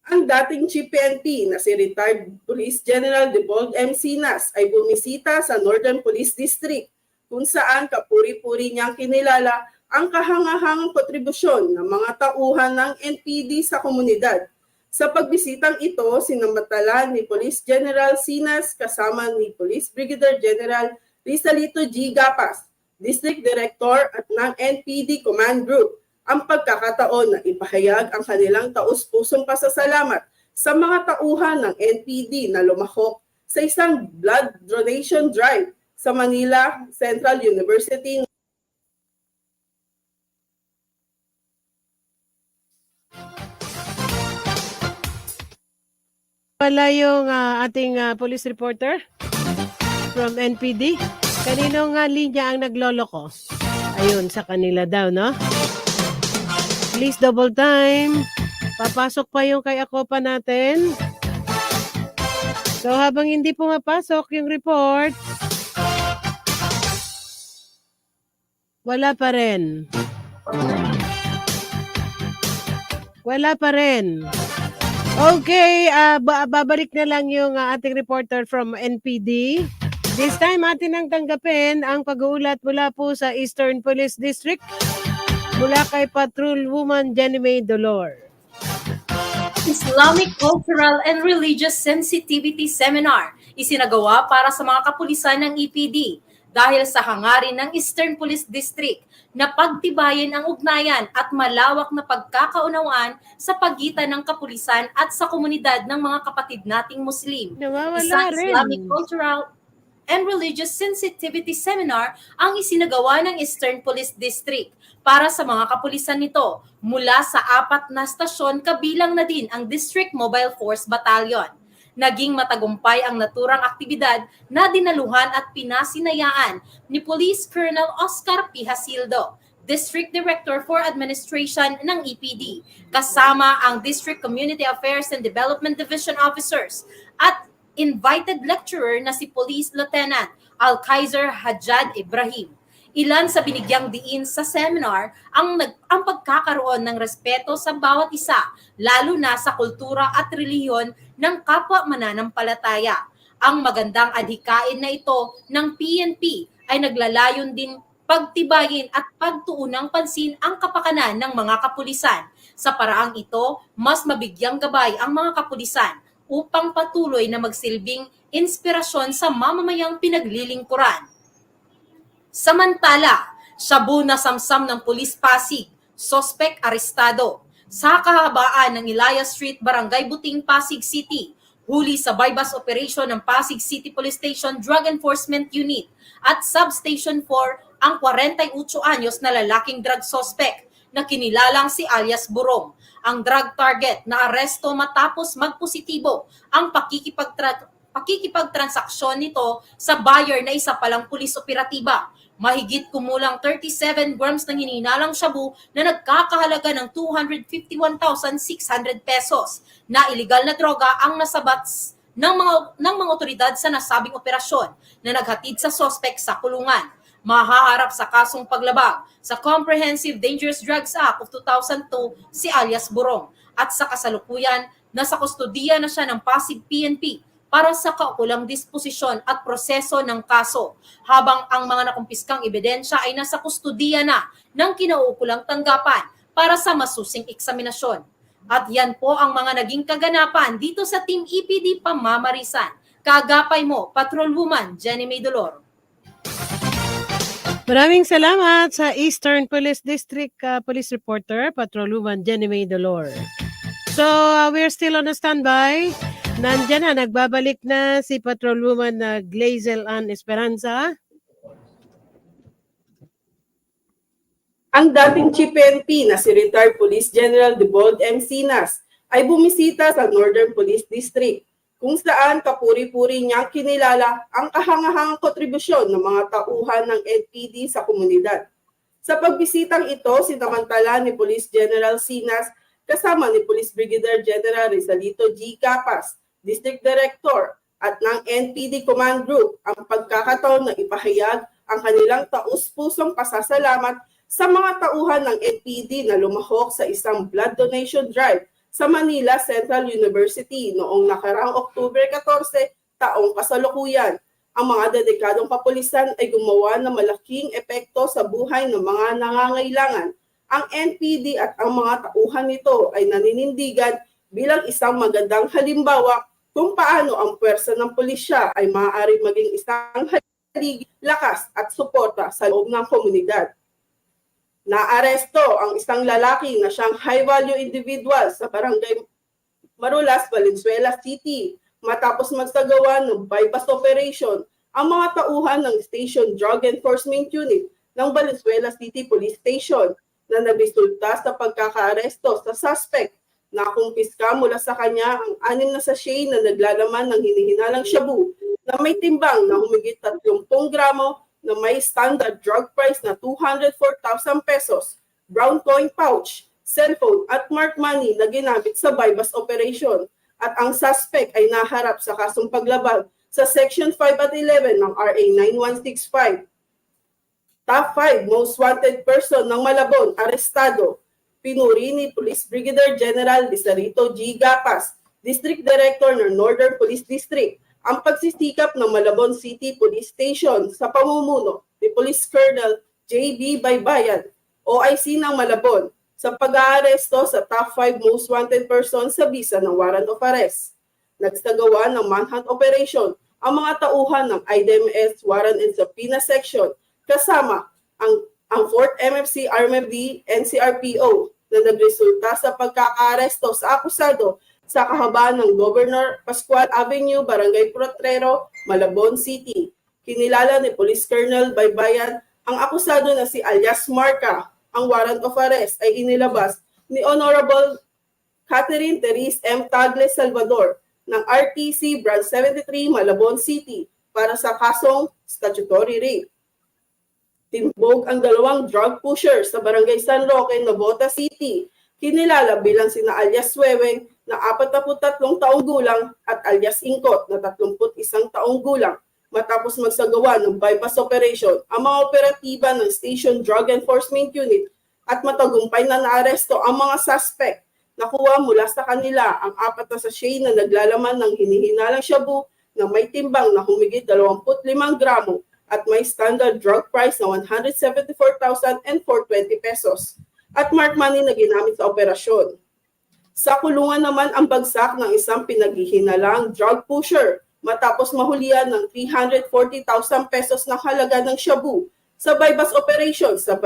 Speaker 12: Ang dating Chief PNP na si retired Police General Debold M. Sinas ay bumisita sa Northern Police District kung saan kapuri-puri niyang kinilala ang kahangahangang kontribusyon ng mga tauhan ng NPD sa komunidad. Sa pagbisitang ito, sinamantala ni Police General Sinas kasama ni Police Brigadier General Rizalito G. Gapas, District Director at ng NPD Command Group, ang pagkakataon na ipahayag ang kanilang taus-pusong pasasalamat sa mga tauhan ng NPD na lumahok sa isang blood donation drive sa Manila Central University.
Speaker 7: Wala yung ating police reporter from NPD. Kaninong linya ang nagloloko? Ayun, sa kanila daw, no? Please double time. Papasok pa yung kay Akopa natin. So habang hindi pumapasok yung report, wala pa rin. Wala pa rin. Okay, babalik na lang yung ating reporter from NPD. This time atin ang tanggapin ang pag-uulat mula po sa Eastern Police District mula kay Patrolwoman Jenny May Dolor.
Speaker 13: Islamic Cultural and Religious Sensitivity Seminar isinagawa para sa mga kapulisan ng EPD dahil sa hangarin ng Eastern Police District na pagtibayin ang ugnayan at malawak na pagkakaunawaan sa pagitan ng kapulisan at sa komunidad ng mga kapatid nating Muslim. Isang Islamic Cultural and Religious Sensitivity Seminar ang isinagawa ng Eastern Police District para sa mga kapulisan nito mula sa 4 na stasyon kabilang na din ang District Mobile Force Battalion. Naging matagumpay ang naturang aktibidad na dinaluhan at pinasinayaan ni Police Colonel Oscar P. Hasildo, District Director for Administration ng EPD, kasama ang District Community Affairs and Development Division officers at invited lecturer na si Police Lieutenant Alkaizer Hajjad Ibrahim. Ilan sa binigyang diin sa seminar ang pagkakaroon ng respeto sa bawat isa, lalo na sa kultura at relihiyon ng kapwa mananampalataya. Ang magandang adhikain na ito ng PNP ay naglalayon din pagtibayin at pagtuunang pansin ang kapakanan ng mga kapulisan. Sa paraang ito, mas mabigyang gabay ang mga kapulisan upang patuloy na magsilbing inspirasyon sa mamamayang pinaglilingkuran. Samantala, shabu na samsam ng Pulis Pasig, sospek arestado. Sa kahabaan ng Ilaya Street, Barangay Buting, Pasig City, huli sa bypass operation ng Pasig City Police Station Drug Enforcement Unit at Substation 4 ang 48 anyos na lalaking drug suspect na kinilalang si alias Burong. Ang drug target na aresto matapos magpositibo ang pakikipagtransaksyon nito sa buyer na isa palang pulis operatiba. Mahigit kumulang 37 grams ng hininalang shabu na nagkakahalaga ng 251,600 pesos na iligal na droga ang nasabat ng mga otoridad sa nasabing operasyon na naghatid sa sospek sa kulungan. Mahaharap sa kasong paglabag sa Comprehensive Dangerous Drugs Act of 2002 si alias Burong at sa kasalukuyan nasa kustodiya na siya ng Pasig PNP para sa kaukulang disposisyon at proseso ng kaso, habang ang mga nakumpiskang ebidensya ay nasa kustodiya na ng kinauukulang tanggapan para sa masusing eksaminasyon. At yan po ang mga naging kaganapan dito sa Team EPD Pamamarisan. Kaagapay mo, Patrolwoman Jenny May Dolor.
Speaker 7: Maraming salamat sa Eastern Police District Police Reporter, Patrolwoman Jenny May Dolor. So, we're still on a standby. Nandiyan na, nagbabalik na si Patrolwoman Glazel Ann Esperanza.
Speaker 12: Ang dating Chief PNP na si retired Police General Debold M. Sinas ay bumisita sa Northern Police District, kung saan kapuri-puri niyang kinilala ang kahangahangang kontribusyon ng mga tauhan ng NPD sa komunidad. Sa pagbisitang ito, sinamantala ni Police General Sinas kasama ni Police Brigadier General Rizalito G. Capas, District Director at ng NPD Command Group ang pagkakataon na ipahayag ang kanilang taus-pusong pasasalamat sa mga tauhan ng NPD na lumahok sa isang blood donation drive sa Manila Central University noong nakaraang October 14, taong kasalukuyan. Ang mga dedikadong kapulisan ay gumawa ng malaking epekto sa buhay ng mga nangangailangan. Ang NPD at ang mga tauhan nito ay naninindigan bilang isang magandang halimbawa kung paano ang puwersa ng pulisya ay maaari maging isang haligi, lakas at suporta sa loob ng komunidad. Naaresto ang isang lalaki na siyang high-value individual sa Barangay Marulas, Valenzuela City matapos magsagawa ng bypass operation ang mga tauhan ng Station Drug Enforcement Unit ng Valenzuela City Police Station na nagresulta sa pagkakaaresto sa suspect. Nakumpiska mula sa kanya ang 6 na sachet na naglalaman ng hinihinalang shabu na may timbang na humigit 30 gramo na may standard drug price na 204,000 pesos, brown coin pouch, cellphone at marked money na ginamit sa bypass operation. At ang suspect ay naharap sa kasong paglabag sa Section 5 at 11 ng RA 9165. Top 5 most wanted person ng Malabon, arestado. Pinuri ni Police Brigadier General Rizalito G. Gapas, District Director ng Northern Police District, ang pagsisikap ng Malabon City Police Station sa pamumuno ni Police Colonel J.B. Baybayan, OIC ng Malabon, sa pag-aaresto sa top 5 most wanted persons sa bisa ng warrant of arrest. Nagsagawa ng manhunt operation ang mga tauhan ng IDMS Warrant and Subpoena Section kasama ang 4th MFC RMFD NCRPO na nagresulta sa pagkakaaresto sa akusado sa kahabaan ng Governor Pascual Avenue, Barangay Potrero, Malabon City. Kinilala ni Police Colonel Baybayan ang akusado na si alias Marca. Ang warrant of arrest ay inilabas ni Honorable Catherine Therese M. Tagle Salvador ng RTC Branch 73 Malabon City para sa kasong statutory rape. Timbog ang dalawang drug pusher sa Barangay San Roque, Navotas City, kinilala bilang sina alias Weweng na 43 taong gulang at alias Ingkot na 31 taong gulang. Matapos magsagawa ng bypass operation, ang mga operatiba ng Station Drug Enforcement Unit at matagumpay na naaresto ang mga suspect. Nakuha mula sa kanila ang 4 na sachet na naglalaman ng hinihinalang shabu na may timbang na humigit 25 gramo at may standard drug price na 174,420 pesos at mark money na ginamit sa operasyon. Sa kulungan naman ang bagsak ng isang pinaghihinalang drug pusher matapos mahulihan ng 340,000 pesos na halaga ng shabu sa bypass operation sa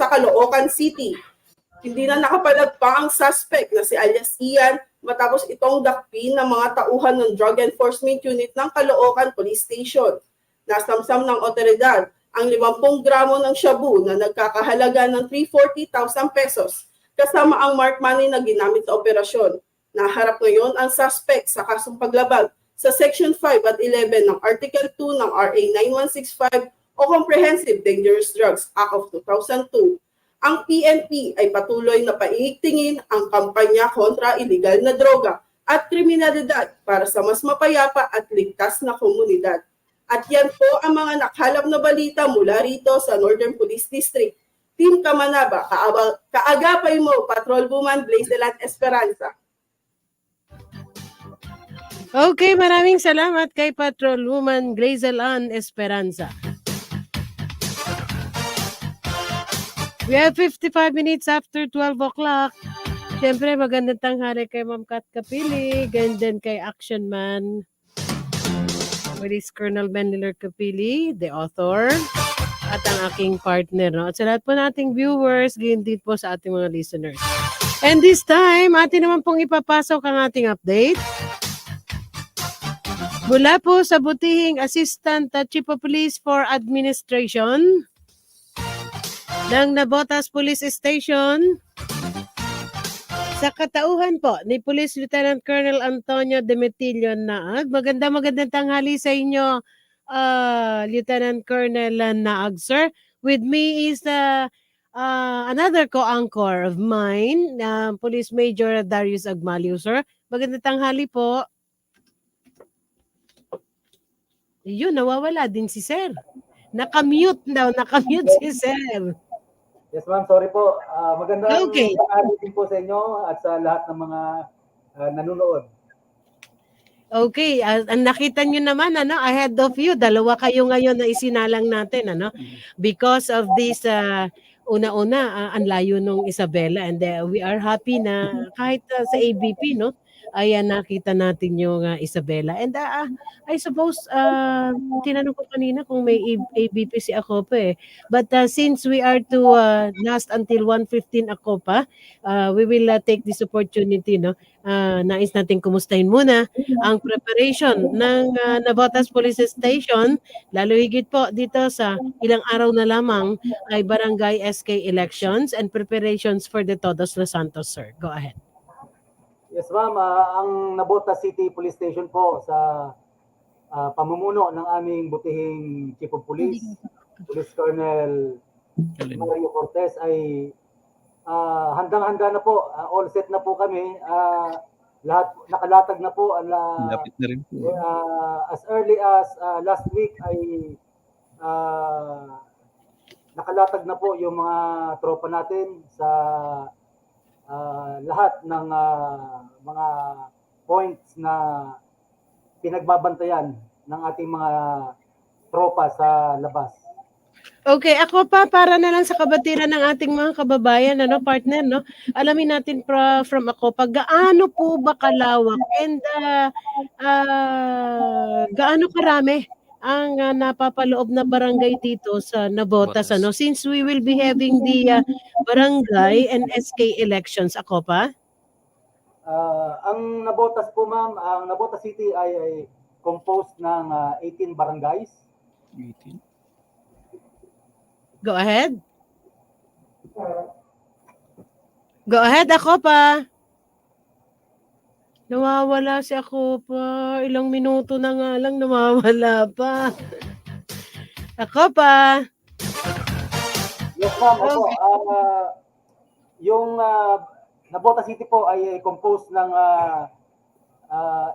Speaker 12: Caloocan City. Hindi na nakapalagpa ang suspect na si alias Ian matapos itong dakpin ng mga tauhan ng Drug Enforcement Unit ng Caloocan Police Station. Nasamsam ng otoridad ang 50 gramo ng shabu na nagkakahalaga ng 340,000 pesos kasama ang mark money na ginamit sa operasyon. Naharap ngayon ang suspect sa kasong paglabag sa Section 5 at 11 ng Article 2 ng RA 9165 o Comprehensive Dangerous Drugs Act of 2002. Ang PNP ay patuloy na paigtingin ang kampanya kontra iligal na droga at kriminalidad para sa mas mapayapa at ligtas na komunidad. At yan po ang mga nakalap na balita mula rito sa Northern Police District. Team Kamanaba, kaagapay mo, Patrolwoman Blazeland Esperanza.
Speaker 7: Okay, maraming salamat kay Patrolwoman Glazelan Esperanza. We have 55 minutes after 12 o'clock. Siyempre, magandang tanghali kay Ma'am Kat Kapili, ganyan din kay Action Man, Police Colonel Benler Kapili, the author, at ang aking partner. No? At sa lahat po nating viewers, ganyan din po sa ating mga listeners. And this time, atin naman pong ipapasok ang ating update. Mula po sa butihing Assistant Chief of Police for Administration ng Navotas Police Station sa katauhan po ni Police Lieutenant Colonel Antonio Demetilio Naag. Magandang tanghali sa inyo, Lieutenant Colonel Naag, sir. With me is another co-anchor of mine, Police Major Darius Agmalio, sir. Magandang tanghali po. Yun, nawawala din si sir. Nakamute si sir.
Speaker 14: Yes ma'am, sorry po. Magandang
Speaker 7: Okay.
Speaker 14: tanghali din po sa inyo at sa lahat ng mga nanonood.
Speaker 7: Okay, ang nakita nyo naman, ahead of you, dalawa kayo ngayon na isinalang natin, because of this, una-una, ang layo nung Isabela, and we are happy na kahit sa ABP, no, ay nakita natin yung Isabela. And I suppose, tinanong ko kanina kung may ABP si Acopa But since we are to last until 1:15 Acopa, we will take this opportunity, no? Nais natin kumustahin muna ang preparation ng Navotas Police Station, lalo higit po dito sa ilang araw na lamang ay Barangay SK elections and preparations for the Todos Los Santos, sir. Go ahead.
Speaker 14: Yes ma'am, ang Navotas City Police Station po sa pamumuno ng aming butihing Chief of Police, Police Colonel Mario Cortez ay handang-handa na po, all set na po kami. Lahat nakalatag na po.
Speaker 9: Lapit na rin po.
Speaker 14: As early as last week ay nakalatag na po yung mga tropa natin sa lahat ng mga points na pinagbabantayan ng ating mga tropa sa labas.
Speaker 7: Okay, ako pa para na lang sa kabatiran ng ating mga kababayan, partner, no? Alamin natin from ako gaano po ba kalawak and gaano karami ang napapaloob na barangay dito sa Navotas, since we will be having the barangay and SK elections, ako pa?
Speaker 14: Ang Navotas po ma'am, ang Navotas City ay composed ng 18 barangays.
Speaker 9: 18.
Speaker 7: Go ahead. Go ahead, ako pa. Nawawala si ako pa. Ilang minuto na nga lang nawawala pa. Ako pa.
Speaker 14: Yes, ma'am. Opo.
Speaker 7: Okay.
Speaker 14: Yung Nabota City po ay composed ng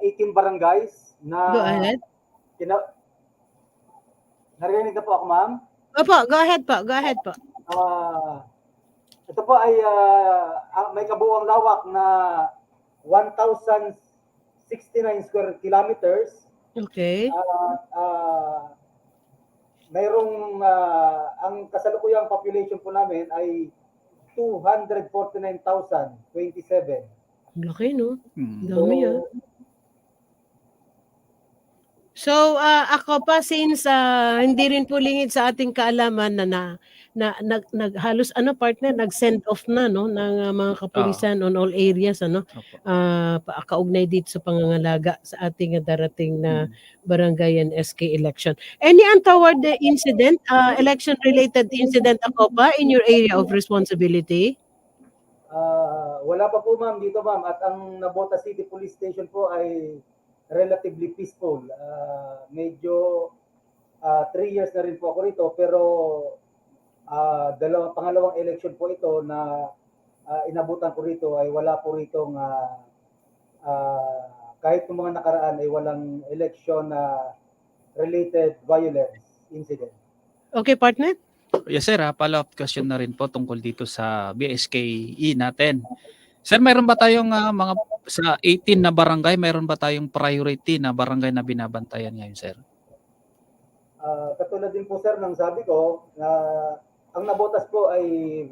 Speaker 14: 18 barangays na
Speaker 7: Go ahead.
Speaker 14: Narinig na po ako, ma'am?
Speaker 7: Opo, go ahead po. Go ahead po.
Speaker 14: Ito po ay may kabuuang lawak na 1,069 square kilometers.
Speaker 7: Okay.
Speaker 14: Mayroong ang kasalukuyang population po namin ay 249,027.
Speaker 7: Laki, no? Dami, So, ako pa, since hindi rin po lingid sa ating kaalaman na halos partner, nag-send off na, no, ng mga kapulisan on all areas, kaugnay dito sa pangangalaga sa ating darating na barangay and SK election. Any untoward incident, election-related incident, ako pa, in your area of responsibility?
Speaker 14: Wala pa po, ma'am, dito, ma'am. At ang Nabota City Police Station po ay relatively peaceful. Medyo 3 years na rin po ako rito, pero pangalawang election po ito na inabutan ko rito ay wala po rito kahit ng mga nakaraan ay walang election related violence incident.
Speaker 7: Okay, partner?
Speaker 9: Yes, sir. Follow-up question na rin po tungkol dito sa BSKE natin. Sir, mayroon ba tayong mga sa 18 na barangay, mayroon ba tayong priority na barangay na binabantayan ngayon, sir?
Speaker 14: Katulad din po, sir, ng sabi ko, ang Nabotas po ay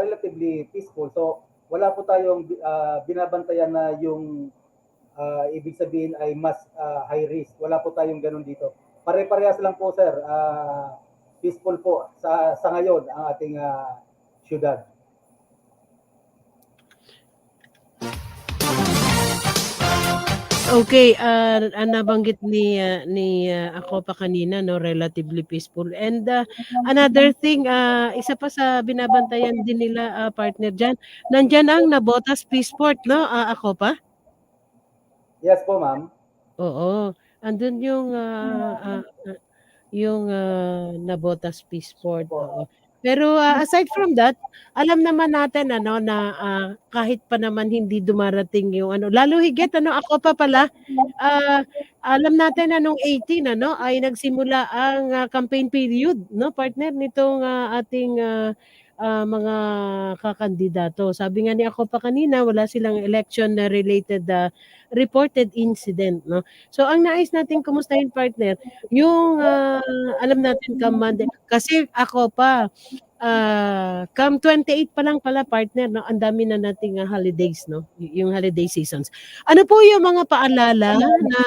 Speaker 14: relatively peaceful. So, wala po tayong binabantayan na yung ibig sabihin ay mas high risk. Wala po tayong ganun dito. Pare-parehas lang po, sir. Peaceful po sa ngayon ang ating syudad.
Speaker 7: Okay, nabanggit ni ako pa kanina, no, relatively peaceful. And another thing, isa pa sa binabantayan din nila, partner dyan, nandyan ang Nabotas Peaceport, no, ako pa?
Speaker 14: Yes po, ma'am.
Speaker 7: Oo, andun yung Nabotas Peaceport. Oo. Pero aside from that, alam naman natin na kahit pa naman hindi dumarating yung lalo higit ako pa pala, alam natin na nung 18 ay nagsimula ang campaign period, no, partner, nitong ating mga kakandidato. Sabi nga ni ako pa kanina, wala silang election na related reported incident, no. So ang nais natin kumustahin, partner, yung alam natin kasi ako pa come 28 pa lang pala, partner, no, ang dami na nating holidays, no, yung holiday seasons. Ano po yung mga paalala na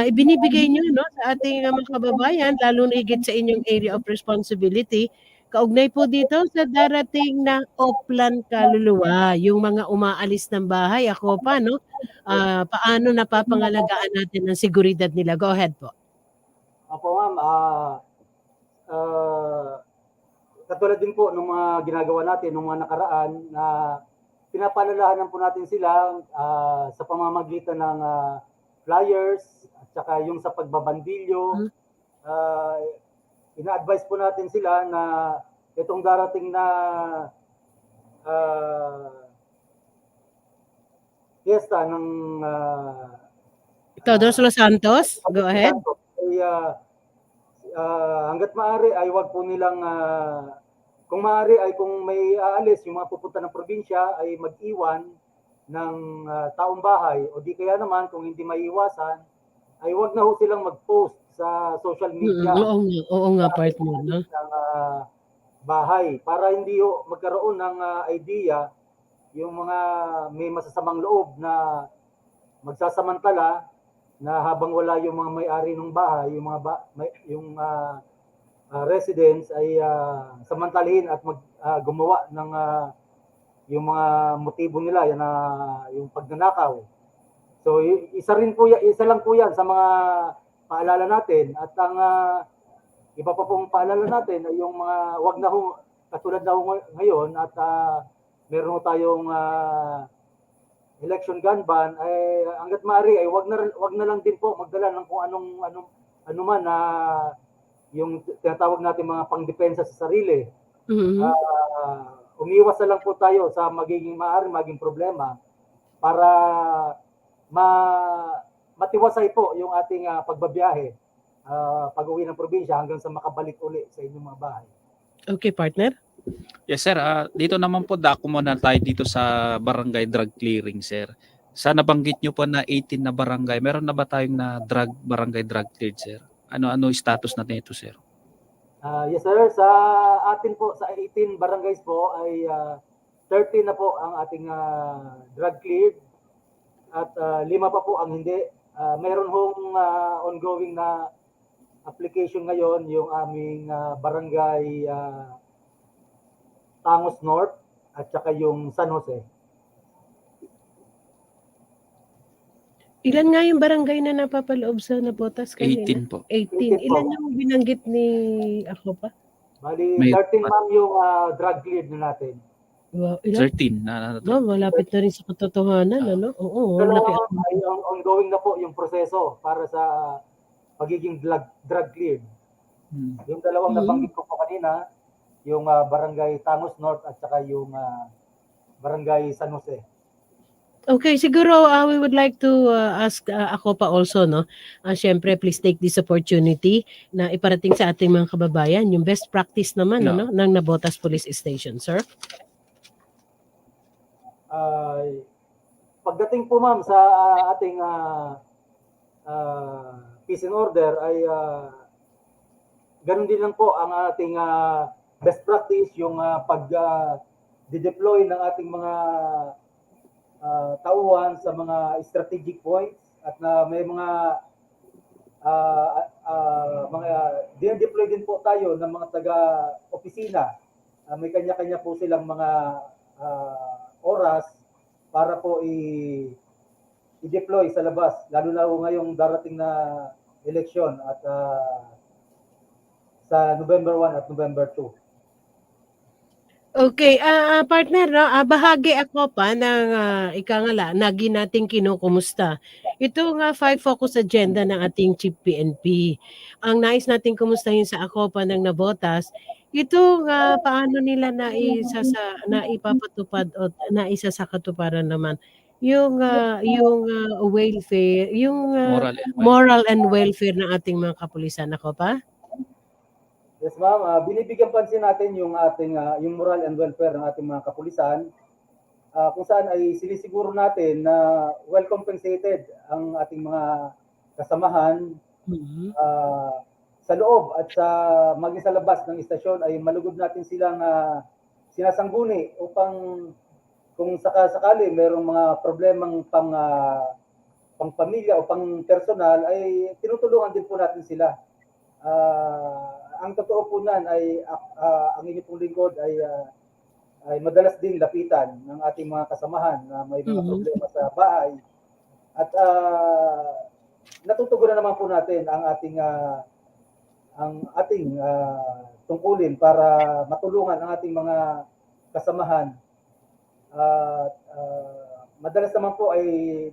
Speaker 7: ibinibigay nyo, no, sa ating mga kababayan, lalo na higit sa inyong area of responsibility, kaugnay po dito sa darating na Oplan Kaluluwa, yung mga umaalis ng bahay, ako pa, no, paano napapangalagaan natin ang seguridad nila? Go ahead po.
Speaker 14: Opo, ma'am. Katulad din po ng mga ginagawa natin nung mga nakaraan na pinapaalalahanan po natin sila sa pamamagitan ng flyers at saka yung sa pagbabandilyo. Ina-advise po natin sila na itong darating na fiesta ng
Speaker 7: Todos Los Santos, go ahead.
Speaker 14: Ay, hanggat maaari ay wag po nilang kung maaari ay kung may aalis yung mga pupunta ng probinsya ay mag-iwan ng taong bahay o di kaya naman kung hindi maiiwasan ay wag na ho silang mag-post sa social media.
Speaker 7: Oo nga, partner, no?
Speaker 14: Ng bahay para hindi ho magkaroon ng idea yung mga may masasamang loob na magsasamantala na habang wala yung mga may-ari ng bahay, yung residents ay samantalahin at gumawa ng yung mga motibo nila, yan yung pagnanakaw. So isa lang po yan sa mga paalala natin, at ang iba pa pong paalala natin ay yung mga wag na katulad na ngayon at meron tayong election gun ban, ay hangga't maaari ay wag na lang din po magdala ng kung ano man na yung tinatawag natin mga pangdepensa sa sarili. Umiwas na lang po tayo sa maging problema para matiwasay po yung ating pagbabiyahe pag-uwi ng probinsya hanggang sa makabalik uli sa inyong mga bahay.
Speaker 7: Okay, partner?
Speaker 9: Yes, sir. Dito naman po, dako muna tayo dito sa barangay drug clearing, sir. Sa nabanggit nyo po na 18 na barangay, meron na ba tayong na barangay drug cleared, sir? Ano status natin ito, sir?
Speaker 14: Yes, sir. Sa atin po, sa 18 barangays po, ay 30 na po ang ating drug cleared at 5 pa po ang hindi. Meron hong ongoing na application ngayon yung aming barangay Tangos North at saka yung San Jose.
Speaker 7: Ilan nga yung barangay na napapaloob sa nabotas kanina?
Speaker 9: 18 po.
Speaker 7: 18. Ilan yung binanggit ni ako pa?
Speaker 14: Bali, 13 ma'am yung drug cleared na natin.
Speaker 7: Wow, ilan?
Speaker 9: 13.
Speaker 7: No, malapit na rin sa katotohanan, ano? Oo, laki.
Speaker 14: Ongoing na po yung proseso para sa pagiging drug cleared. Yung dalawang nabanggit ko po kanina, yung barangay Tangos North at saka yung barangay San Jose.
Speaker 7: Okay, siguro we would like to ask ako pa also, no? Siyempre, please take this opportunity na iparating sa ating mga kababayan yung best practice naman ano, ng Nabotas Police Station, sir.
Speaker 14: Pagdating po ma'am sa ating peace and order ay ganun din lang po ang ating best practice yung pag-deploy ng ating mga tauhan sa mga strategic points at na may mga dinedeploy din po tayo ng mga taga-opisina. May kanya-kanya po silang mga oras para po i-deploy sa labas, lalo na ngayong darating na eleksyon at sa November 1 at November 2.
Speaker 7: Okay, partner, no? Bahagi ako pa ng lagi nating kinukumusta. Ito nga 5 focus agenda ng ating Chief PNP. Ang nais nating kumustahin sa ako pa ng Nabotas, ito nga paano nila naipapatupad o naisa sa katuparan naman yung welfare, yung moral and welfare ng ating mga kapulisan, ako pa?
Speaker 14: Yes, ma'am. Binibigyan pansin natin yung ating yung moral and welfare ng ating mga kapulisan. Kung saan ay sinisiguro natin na well compensated ang ating mga kasamahan sa loob at sa maging sa labas ng istasyon ay malugod natin silang sinasangguni upang kung sakali merong mga problemang pang pamilya o pang personal ay tinutulungan din po natin sila. Ang totoo po nan ay ang inyong pong lingkod ay madalas din lapitan ng ating mga kasamahan na may mga problema sa bahay at natutugunan naman po natin ang ating tungkulin para matulungan ang ating mga kasamahan. Madalas naman po ay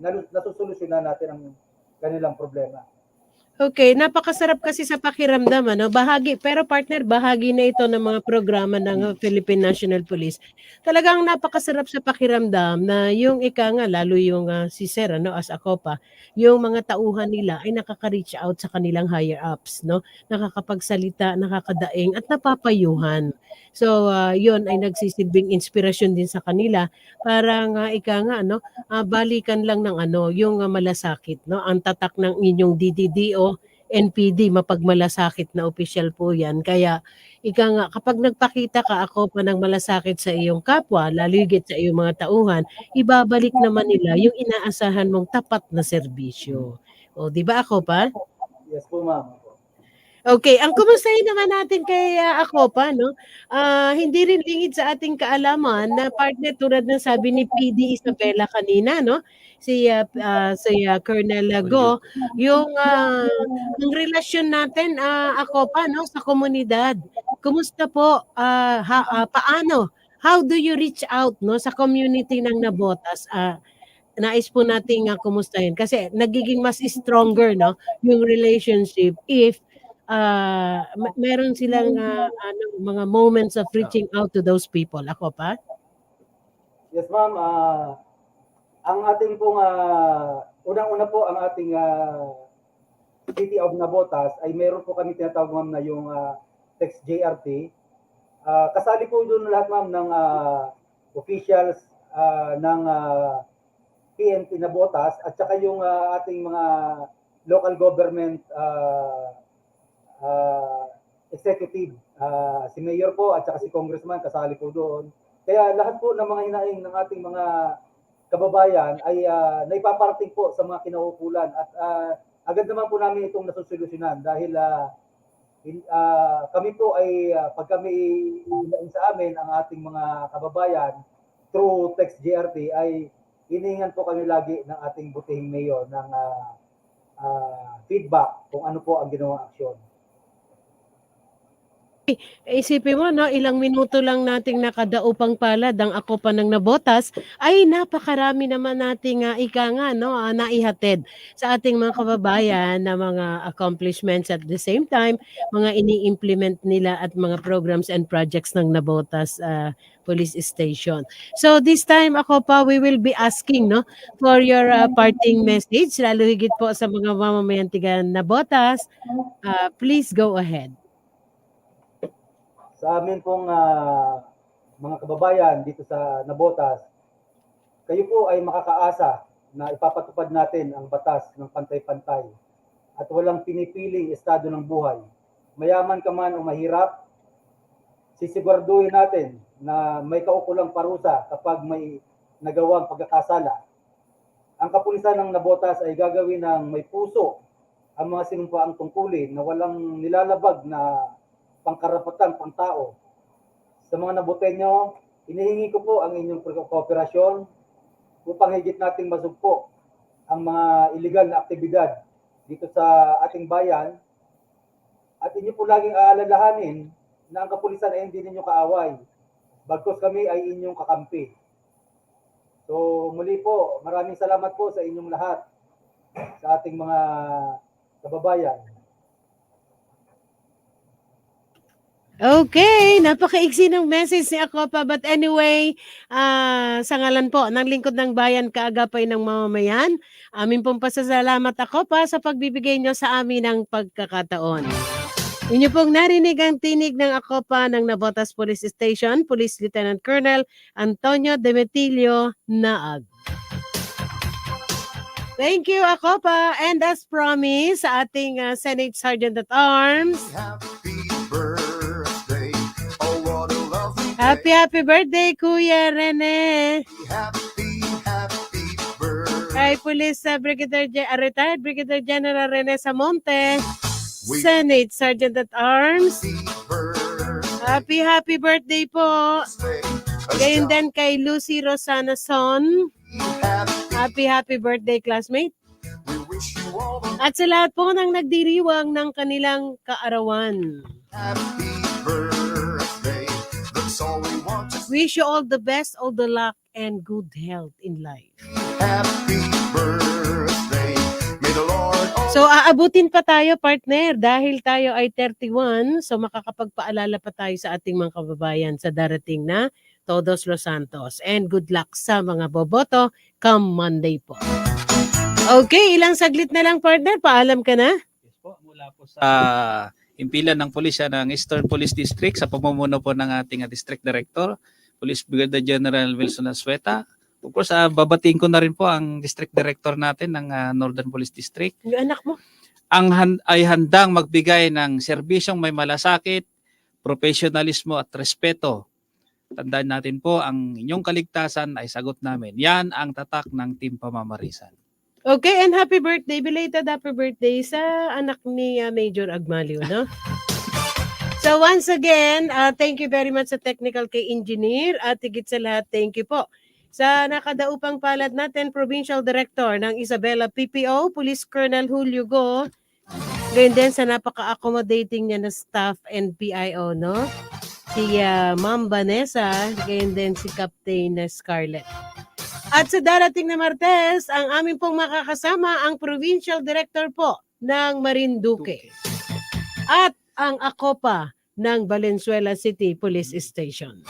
Speaker 14: nasusolusyonan natin ang kanilang problema.
Speaker 7: Okay, napakasarap kasi sa pakiramdam, ano? Pero partner, bahagi na ito ng mga programa ng Philippine National Police. Talagang napakasarap sa pakiramdam na yung lalo yung si Sir, ano, as ako pa, yung mga tauhan nila ay nakaka-reach out sa kanilang higher ups, no? Nakakapagsalita, nakakadaing at napapayuhan. So, yun ay nagsisilbing inspirasyon din sa kanila para balikan lang ng yung malasakit, no? Ang tatak ng inyong DDDO, NPD, mapagmalasakit na opisyal po yan. Kaya, kapag nagpakita ka ako pa ng malasakit sa iyong kapwa, lalo higit sa iyong mga tauhan, ibabalik naman nila yung inaasahan mong tapat na serbisyo. O, di ba ako pa?
Speaker 14: Yes po, ma'am.
Speaker 7: Okay, ang kumustahin naman natin kay ako pa, no? Hindi rin lingid sa ating kaalaman na partner tulad ng sabi ni PD Isabela kanina, no? Si Colonel Go, yung ang relasyon natin ako pa, no, sa komunidad. Kumusta po? Paano? How do you reach out, no, sa community ng Nabotas? nais po nating kumustahin kasi nagiging mas stronger, no, yung relationship if meron silang mga moments of reaching out to those people. Ako pa?
Speaker 14: Yes, ma'am. Ang ating pong, unang-una po, ang ating City of Navotas ay meron po kami tinatawag, ma'am, na yung Text JRT. Kasali po doon lahat, ma'am, ng officials ng PNP Navotas at saka yung ating mga local government executive. Si Mayor po at saka si Congressman kasali po doon. Kaya lahat po ng mga hinaing ng ating mga kababayan ay naipaparating po sa mga kinaukulan at agad naman po namin itong nasusolusyonan dahil kami po ay pag kami inain sa amin ang ating mga kababayan through Text JRT ay hinihingan po kami lagi ng ating butihing mayor ng feedback kung ano po ang ginawang aksyon.
Speaker 7: Isipin mo, no, ilang minuto lang nating nakadaupang palad ang ako pa ng Navotas ay napakarami naman nating naihatid sa ating mga kababayan na mga accomplishments at the same time, mga ini-implement nila at mga programs and projects ng Navotas Police Station. So this time ako pa, we will be asking, no, for your parting message, lalo higit po sa mga mamamayan tiga Navotas. Please go ahead.
Speaker 14: Sa amin pong mga kababayan dito sa Navotas, kayo po ay makakaasa na ipapatupad natin ang batas ng pantay-pantay at walang pinipiling estado ng buhay. Mayaman ka man o mahirap, sisiguraduhin natin na may kaukulang parusa kapag may nagawang pagkakasala. Ang kapulisan ng Navotas ay gagawin ng may puso ang mga sinumpaang tungkulin na walang nilalabag na pangkarapatan, pangtao. Sa mga Naboteño, inihingi ko po ang inyong kooperasyon upang higit nating masugpo ang mga illegal na aktibidad dito sa ating bayan at inyo po laging aalalahanin na ang kapulisan ay hindi ninyo kaaway bagkus kami ay inyong kakampi. So muli po, maraming salamat po sa inyong lahat sa ating mga kababayan.
Speaker 7: Okay, napakaiksi ng message ni Akopa. But anyway, sa ngalan po ng Lingkod ng Bayan, kaagapay ng mamamayan, amin pong pasasalamat Akopa sa pagbibigay nyo sa amin ng pagkakataon. Inyo pong narinig ang tinig ng Akopa ng Navotas Police Station, Police Lieutenant Colonel Antonio Demetilio Naag. Thank you, Akopa. And as promised, sa ating Senate Sergeant at Arms, happy birthday, Kuya Rene. Kay Police Retired Brigadier General Rene Samonte, Senate Sergeant at Arms. Happy birthday po. Gayon din kay Lucy Rosana Son. Happy birthday, classmate. At sa lahat po ng nagdiriwang ng kanilang kaarawan. Wish you all the best, all the luck, and good health in life.
Speaker 4: Happy birthday. May the Lord
Speaker 7: So aabutin pa tayo, partner, dahil tayo ay 31. So makakapagpaalala pa tayo sa ating mga kababayan sa darating na Todos Los Santos. And good luck sa mga boboto come Monday po. Okay, ilang saglit na lang, partner. Paalam ka na?
Speaker 9: Yes po, mula po sa impilan ng pulisya ng Eastern Police District sa pamumuno po ng ating District Director, Police Brigadier General Wilson Assueta. Of course, babatiin ko na rin po ang District Director natin ng Northern Police District.
Speaker 7: Yung anak mo?
Speaker 9: Ay handang magbigay ng serbisyong may malasakit, profesionalismo at respeto. Tandaan natin po, ang inyong kaligtasan ay sagot namin. Yan ang tatak ng Team Pamamarisan.
Speaker 7: Okay, and happy birthday, belated happy birthday sa anak ni Major Agmalio, no? So once again, thank you very much sa technical kay engineer at higit sa lahat, thank you po sa nakadaupang palad natin, Provincial Director ng Isabela PPO, Police Colonel Julio Go, gayon din sa napaka-accommodating niya na staff and PIO, no? Si Ma'am Vanessa, gayon din si Captain Scarlett. At sa darating na Martes, ang aming pong makakasama ang Provincial Director po ng Marinduque. At ang ACOPA ng Valenzuela City Police Station.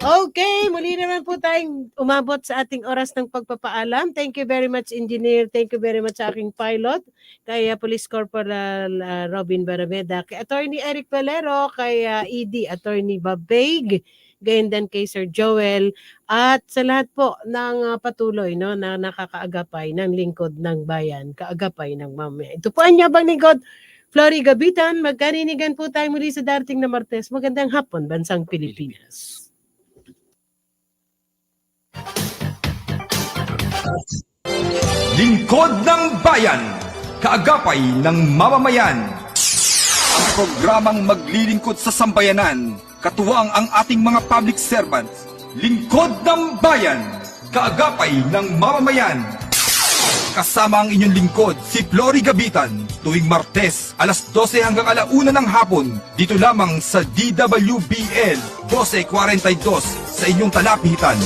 Speaker 7: Okay, muli naman po tayong umabot sa ating oras ng pagpapaalam. Thank you very much, Engineer. Thank you very much sa aking pilot, kay Police Corporal Robin Barameda, kay Attorney Eric Valero, kay ED Attorney Babeg, gayon din kay Sir Joel, at sa lahat po ng patuloy no, na nakakaagapay ng lingkod ng bayan, kaagapay ng mamaya. Ito po ang Yabang Lingkod, Flory Gabitan. Magkarinigan po tayo muli sa darating na Martes. Magandang hapon, Bansang Pilipinas.
Speaker 3: Lingkod ng Bayan, kaagapay ng mamamayan. Ang programang maglilingkod sa sambayanan, katuwang ang ating mga public servants. Lingkod ng Bayan, kaagapay ng mamamayan. Kasama ang inyong lingkod, si Flory Gabitan, tuwing Martes, alas 12 hanggang alauna ng hapon, dito lamang sa DWBL 1242 sa inyong talapitan.